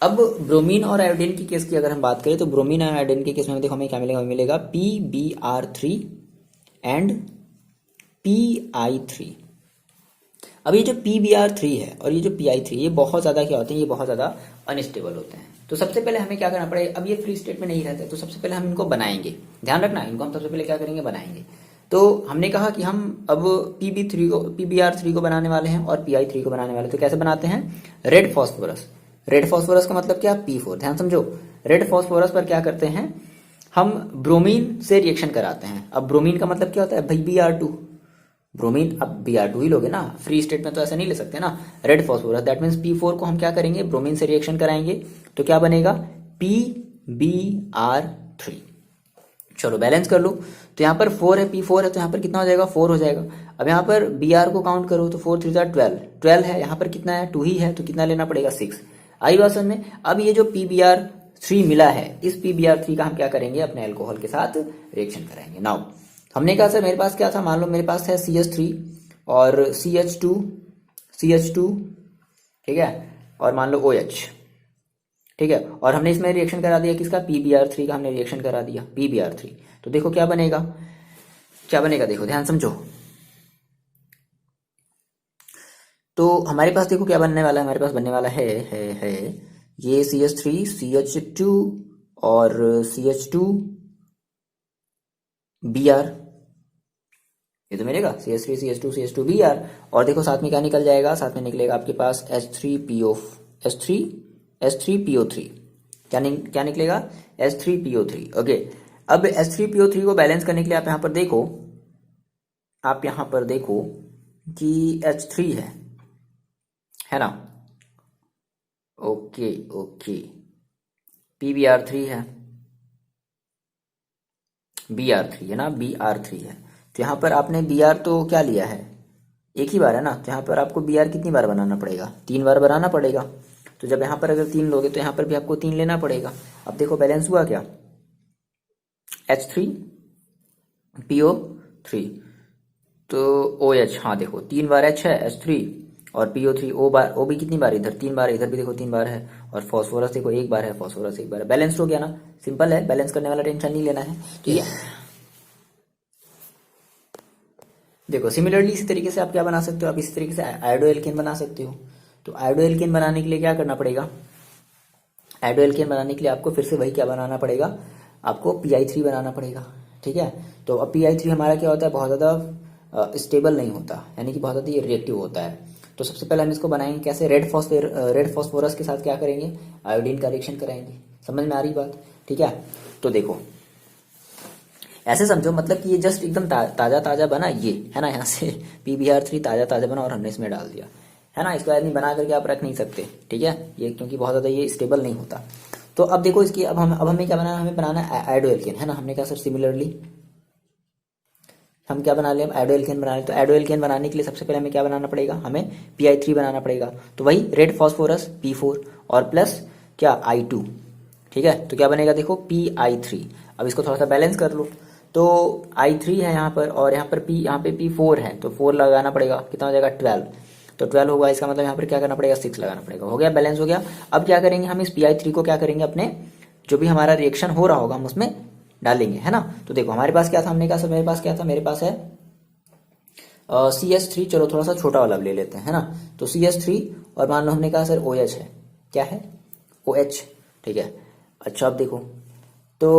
अब ब्रोमीन और आयोडीन की केस की अगर हम बात करें, तो ब्रोमीन और आयोडीन के केस में देखो हमें क्या मिलेगा, हमें मिलेगा PBr3 एंड PI3। अब ये जो PBr3 है और ये जो PI3, ये बहुत ज़्यादा क्या होते हैं, ये बहुत ज़्यादा अनस्टेबल होते हैं, तो सबसे पहले हमें क्या करना पड़ेगा, अब ये फ्री स्टेट में नहीं रहते, तो सबसे पहले हम इनको बनाएंगे, ध्यान रखना, इनको हम सबसे पहले क्या करेंगे, बनाएंगे। तो हमने कहा कि हम अब PBr3 को बनाने वाले हैं और PI3 को बनाने वाले हैं, तो कैसे बनाते हैं, रेड फॉस्फोरस, रेड फॉस्फोरस का मतलब क्या, P4, ध्यान समझो, रेड फॉस्फोरस पर क्या करते हैं, हम ब्रोमीन से रिएक्शन कराते हैं। अब ब्रोमीन का मतलब क्या होता है भाई, Br2, ब्रोमीन, अब Br2 ही लोगे ना, फ्री स्टेट में तो ऐसा नहीं ले सकते ना, red phosphorus, that means P4 को हम क्या करेंगे, ब्रोमीन से रिएक्शन कराएंगे, तो क्या बनेगा, PBr3। चलो बैलेंस कर लो, तो यहाँ पर 4 है, P4 है, तो यहाँ पर कितना हो जाएगा, 4 हो जाएगा। अब यहाँ पर Br को काउंट करो, तो 4 3 12 है, यहाँ पर कितना है, 2 ही है, तो कितना लेना पड़ेगा, 6। आई बात समझ में। अब ये जो PBr3 मिला है, इस PBr3 का हम क्या करेंगे, अपने अल्कोहल के साथ रिएक्शन कराएंगे। नाउ हमने कहा सर मेरे पास क्या था, मान लो मेरे पास है CH3 और CH2, ठीक है, और मान लो OH, ठीक है, और हमने इसमें रिएक्शन करा दिया किसका, PBr3 का हमने रिएक्शन करा दिया, PBr3, तो देखो क्या बनेगा, क्या बनेगा, देखो ध्यान समझो, तो हमारे पास देखो क्या बनने वाला है, हमारे पास बनने वाला है ये CH3 CH2 और CH2 Br, ये तो मिलेगा CH3 CH2 CH2 Br, और देखो साथ में क्या निकल जाएगा, साथ में निकलेगा आपके पास H3PO3, क्या निकलेगा, H3PO3। ओके, अब H3PO3 को बैलेंस करने के लिए आप यहाँ पर देखो कि H3 है ना, ओके PBr3 है, Br3 है ना, Br3 है, तो यहाँ पर आपने Br तो क्या लिया है, एक ही बार है ना, तो यहाँ पर आपको बी आर कितनी बार बनाना पड़ेगा, 3 बार बनाना पड़ेगा। तो जब यहाँ पर अगर 3 लोगे तो यहाँ पर भी आपको 3 लेना पड़ेगा। अब देखो बैलेंस हुआ क्या, H3PO3 तो OH, हाँ देखो 3 बार H है H3 और PO3 O भी कितनी बार, इधर 3 बार, इधर भी देखो 3 बार है। और फास्फोरस देखो 1 बार है, फास्फोरस 1 बार है। बैलेंस हो गया ना, सिंपल है, बैलेंस करने वाला टेंशन नहीं लेना है। ठीक है, देखो सिमिलरली इसी तरीके से आप क्या बना सकते हो, आप इसी तरीके से आयोडो एल्केन बना सकते हो। तो आयोडो एल्केन बनाने के लिए क्या करना पड़ेगा, आयोडो एल्केन बनाने के लिए आपको फिर से वही क्या बनाना पड़ेगा, आपको PI3 बनाना पड़ेगा। ठीक है, तो अब PI3 हमारा क्या होता है, बहुत ज़्यादा स्टेबल नहीं होता, यानी कि बहुत ज़्यादा ये रिएक्टिव होता है। तो सबसे पहले हम इसको बनाएंगे कैसे, रेड फॉस्फोरस के साथ क्या करेंगे, आयोडीन का रिएक्शन कराएंगे। समझ में आ रही बात। ठीक है, तो देखो ऐसे समझो, मतलब कि ये जस्ट एकदम ताज़ा ताज़ा बना ये है ना, यहाँ से PBr3 ताज़ा ताज़ा बना और हमने इसमें डाल दिया है ना। इसको नहीं बना करके आप रख नहीं सकते। ठीक है, ये क्योंकि बहुत ज़्यादा ये स्टेबल नहीं होता। तो अब देखो इसकी अब हमें क्या बनाना है, हमें बनाना है आयोडो एल्केन है ना। हमने कहा सर सिमिलरली हम क्या बना लें, आयोडो एल्केन बना लें। तो आयोडो एल्केन बनाने के लिए सबसे पहले हमें क्या बनाना पड़ेगा, हमें PI3 बनाना पड़ेगा। तो वही रेड फॉस्फोरस P4 और प्लस क्या I2। ठीक है, तो क्या बनेगा देखो PI3। अब इसको थोड़ा सा बैलेंस कर लो। तो I3 है यहाँ पर और यहाँ पर यहाँ पे P4 है, तो 4 लगाना पड़ेगा, कितना हो जाएगा 12। तो 12 होगा, इसका मतलब यहाँ पर क्या करना पड़ेगा 6 लगाना पड़ेगा। हो गया, बैलेंस हो गया। अब क्या करेंगे हम इस PI3 को क्या करेंगे, अपने जो भी हमारा रिएक्शन हो रहा होगा हम उसमें डालेंगे है ना। तो देखो हमारे पास क्या था, हमने कहा सर मेरे पास क्या था, मेरे पास है CH3। चलो थोड़ा सा छोटा वाला ले लेते हैं है ना। तो CH3 और मान लो हमने कहा सर OH है, क्या है OH। ठीक है, अच्छा अब देखो तो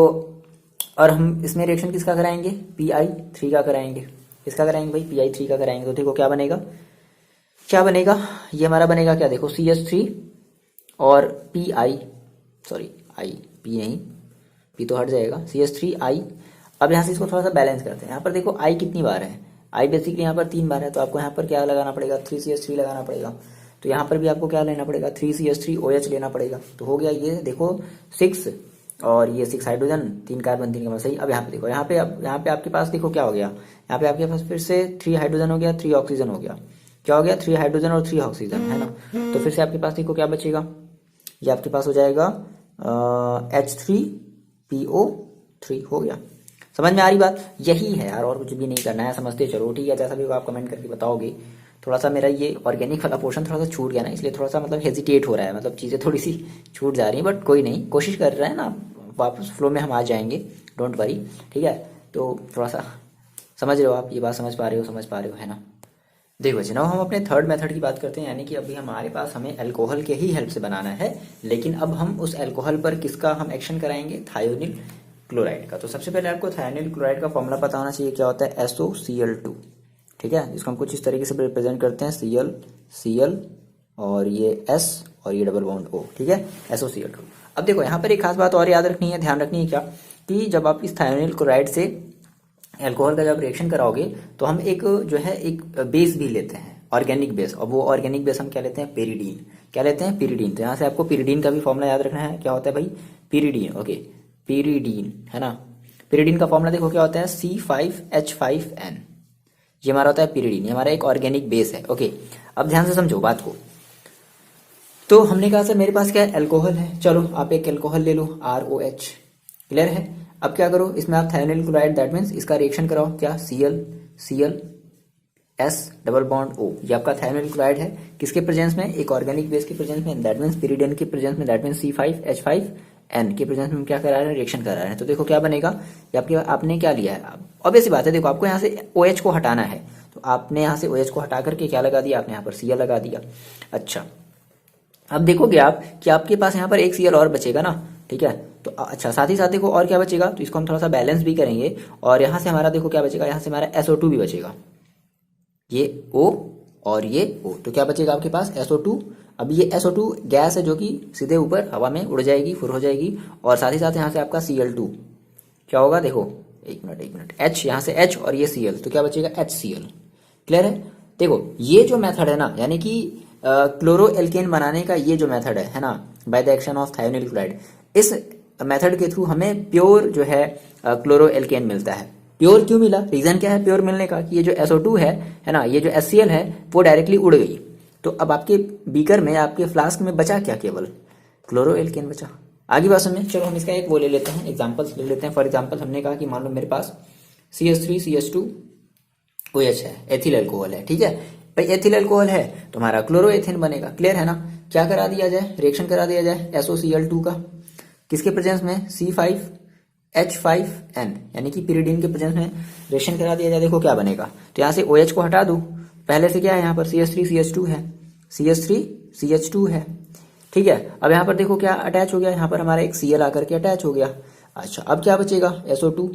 और हम इसमें रिएक्शन किसका कराएंगे, PI3 का कराएंगे। किसका कराएंगे भाई, PI3 का कराएंगे। तो देखो क्या बनेगा, क्या बनेगा, ये हमारा बनेगा क्या, देखो CH3 और सॉरी I P नहीं, P तो हट जाएगा, CH3I। अब यहाँ से इसको थोड़ा सा बैलेंस करते हैं। यहाँ पर देखो I कितनी बार है, I बेसिकली यहाँ पर 3 बार है, तो आपको यहाँ पर क्या लगाना पड़ेगा, 3CH3 लगाना पड़ेगा। तो यहाँ पर भी आपको क्या लेना पड़ेगा, 3CH3OH लेना पड़ेगा। तो हो गया ये देखो 6 और ये 6 हाइड्रोजन, 3 कार्बन, 3 कार्बन, सही। अब यहाँ पे देखो, यहाँ पे आपके पास देखो क्या हो गया, यहाँ पे आपके पास फिर से 3 हाइड्रोजन हो गया, 3 ऑक्सीजन हो गया। क्या हो गया, 3 हाइड्रोजन और 3 ऑक्सीजन है ना। तो फिर से आपके पास देखो क्या बचेगा, ये आपके पास हो जाएगा H3PO3 हो गया। समझ में आ रही बात, यही है यार, और कुछ भी नहीं करना है, समझते चलो। ठीक है, जैसा भी होगा आप कमेंट करके बताओगे। थोड़ा सा मेरा ये ऑर्गेनिक वाला पोर्शन थोड़ा सा छूट गया ना, इसलिए थोड़ा सा मतलब हेजिटेट हो रहा है, मतलब चीज़ें थोड़ी सी छूट जा रही हैं, बट कोई नहीं, कोशिश कर रहे हैं ना, वापस फ्लो में हम आ जाएंगे, डोंट वरी। ठीक है, तो थोड़ा सा समझ रहे हो आप, ये बात समझ पा रहे हो है ना। देखो जनाब, हम अपने थर्ड मेथड की बात करते हैं, यानी कि अभी हमारे पास हमें अल्कोहल के ही हेल्प से बनाना है, लेकिन अब हम उस अल्कोहल पर किसका हम एक्शन कराएंगे, थायोनिल क्लोराइड का। तो सबसे पहले आपको थायोनिल क्लोराइड का फॉर्मूला पता होना चाहिए, क्या होता है SOCl2। ठीक है, इसको हम कुछ इस तरीके से रिप्रेजेंट करते हैं, Cl और ये S और ये डबल बॉन्ड O। ठीक है, SOCl2। अब देखो यहाँ पर एक खास बात और याद रखनी है, ध्यान रखनी है क्या, कि जब आप इस थायोनिल क्लोराइड से अल्कोहल का जब रिएक्शन कराओगे तो हम एक जो है एक बेस भी लेते हैं, ऑर्गेनिक बेस। और वो ऑर्गेनिक बेस हम क्या लेते हैं, पेरिडीन। क्या लेते हैं, पेरिडीन। तो यहाँ से आपको पेरिडीन का भी फॉर्मूला याद रखना है, क्या होता है भाई, पेरिडीन। ओके, पेरिडीन है ना। पेरिडीन का फॉर्मूला देखो क्या होता है, C5H5N। ये हमारा होता है पेरिडीन, ये हमारा एक ऑर्गेनिक बेस है। ओके, अब ध्यान से समझो बात को। तो हमने कहा सर मेरे पास क्या है, अल्कोहल है। चलो आप एक अल्कोहल ले लो, ROH। क्लियर है। अब क्या करो, इसमें आप थायोनिल क्लोराइड, दैट मीन्स इसका रिएक्शन कराओ, क्या Cl S double bond O। ये आपका थायोनिल क्लोराइड है, किसके प्रेजेंस में, एक ऑर्गेनिक बेस के प्रेजेंस में, दैट मीन्स पेरिडीन के प्रेजेंस में, दैट मीन्स C5H5N के प्रेजेंस में हम क्या करा रहे हैं, रिएक्शन करा रहे हैं। तो देखो क्या बनेगा, ये आपने क्या लिया है, ऑब्वियस सी बात है, देखो आपको यहाँ से OH को हटाना है, तो आपने यहाँ से OH को हटा करके क्या लगा दिया, आपने यहाँ पर Cl लगा दिया। अच्छा, अब देखोगे आप कि आपके पास यहाँ पर एक Cl और बचेगा ना। ठीक है, तो अच्छा साथ ही साथ देखो और क्या बचेगा, तो इसको हम थोड़ा सा बैलेंस भी करेंगे। और यहाँ से हमारा देखो क्या बचेगा, यहाँ से हमारा SO2 भी बचेगा, ये O और ये O। तो क्या बचेगा आपके पास, SO2। अब ये SO2 गैस है जो कि सीधे ऊपर हवा में उड़ जाएगी, फुर हो जाएगी। और साथ ही साथ यहाँ से आपका Cl2 क्या होगा, देखो एक मिनट, H यहाँ से H और ये Cl, तो क्या बचेगा HCl। क्लियर है। देखो ये जो मेथड है ना, यानी कि क्लोरो एल्केन बनाने का ये जो मेथड है ना, bye the action of thionyl chloride, इस मेथड के थ्रू हमें प्योर जो है क्लोरो एल्केन मिलता है। प्योर क्यों मिला, रीजन क्या है प्योर मिलने का कि ये जो SO2 है ना, ये जो HCl है वो डायरेक्टली उड़ गई। तो अब आपके बीकर में, आपके फ्लास्क में बचा क्या, केवल क्लोरो एल्केन बचा। आगे बात समझे। चलो हम इसका एक वो ले लेते हैं, एग्जाम्पल्स ले लेते हैं। फॉर एग्जाम्पल हमने कहा कि मान लो मेरे पास CH3CH2OH है, एथिल अल्कोहल है, ठीक है भाई। एथिल अल्कोहल है तो हमारा क्लोरोएथेन बनेगा, क्लियर है ना। क्या करा दिया जाए, रिएक्शन करा दिया जाए SOCl2 का, किसके प्रेजेंस में, C5H5N, यानी कि pyridine के प्रेजेंस में रिएक्शन करा दिया जाए। देखो क्या बनेगा, तो यहाँ से OH को हटा दूं, पहले से क्या है यहाँ पर CH3CH2 है, CH3CH2 है, ठीक है। अब यहाँ पर देखो क्या अटैच हो गया, यहाँ पर हमारा एक Cl आकर के अटैच हो गया। अच्छा अब क्या बचेगा, SO2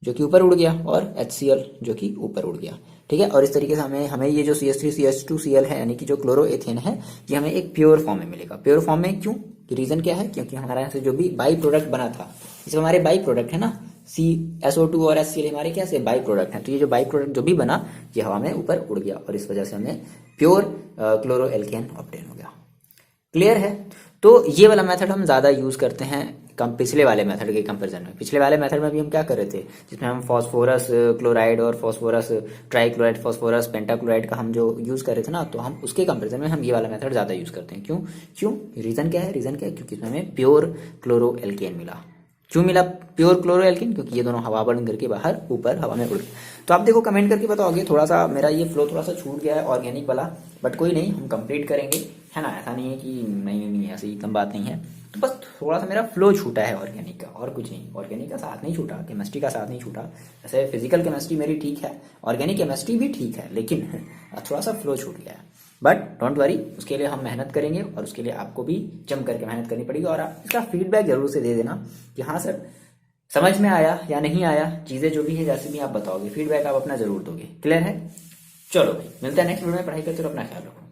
जो कि ऊपर उड़ गया और HCl जो कि ऊपर उड़ गया, ठीक है। और इस तरीके से हमें ये जो CH3CH2Cl है यानी कि जो क्लोरोएथेन है ये हमें एक प्योर फॉर्म में मिलेगा। प्योर फॉर्म में क्यों, रीजन क्या है, क्योंकि हमारे यहाँ से जो भी बाई प्रोडक्ट बना था, इसमें हमारे बाई प्रोडक्ट है ना, SO2 और HCl हमारे क्या से बाई प्रोडक्ट है। तो ये जो बाई प्रोडक्ट जो भी बना ये हवा में ऊपर उड़ गया और इस वजह से हमें प्योर क्लोरोएल्केन ऑब्टेन हो गया, क्लियर है। तो ये वाला मेथड हम ज्यादा यूज करते हैं कम पिछले वाले मेथड के कंपैरिजन में। पिछले वाले मेथड में भी हम क्या कर रहे थे, जिसमें हम फास्फोरस क्लोराइड और फास्फोरस ट्राइक्लोराइड, फास्फोरस पेंटाक्लोराइड का हम जो यूज कर रहे थे ना, तो हम उसके कंपैरिजन में हम ये वाला मेथड ज्यादा यूज करते हैं। क्यों रीजन क्या है, क्योंकि इसमें हमें प्योर क्लोरोएल्केन मिला। क्यों मिला प्योर क्लोरोएल्केन, क्योंकि ये दोनों हवा बन करके बाहर ऊपर हवा में उड़ गए। तो आप देखो कमेंट करके बताओगे, थोड़ा सा मेरा ये फ्लो थोड़ा सा छूट गया है ऑर्गेनिक वाला, बट कोई नहीं, हम कंप्लीट करेंगे, है ना। ऐसा नहीं है कि नहीं ऐसी एकदम बात नहीं है। तो बस थोड़ा सा मेरा फ्लो छूटा है ऑर्गेनिक का, और कुछ नहीं। ऑर्गेनिक का साथ नहीं छूटा, केमिस्ट्री का साथ नहीं छूटा। जैसे फिजिकल केमिस्ट्री मेरी ठीक है, ऑर्गेनिक केमिस्ट्री भी ठीक है, लेकिन थोड़ा सा फ्लो छूट गया है। बट डोंट वरी, उसके लिए हम मेहनत करेंगे और उसके लिए आपको भी जम करके मेहनत करनी पड़ेगी। और आप इसका फीडबैक जरूर से दे देना कि हाँ सर समझ में आया या नहीं आया, चीजें जो भी है जैसे भी आप बताओगे, फीडबैक आप अपना जरूर दोगे, क्लियर है। चलो भाई मिलते हैं नेक्स्ट वीडियो में, पढ़ाई करते रहो, अपना ख्याल रखो।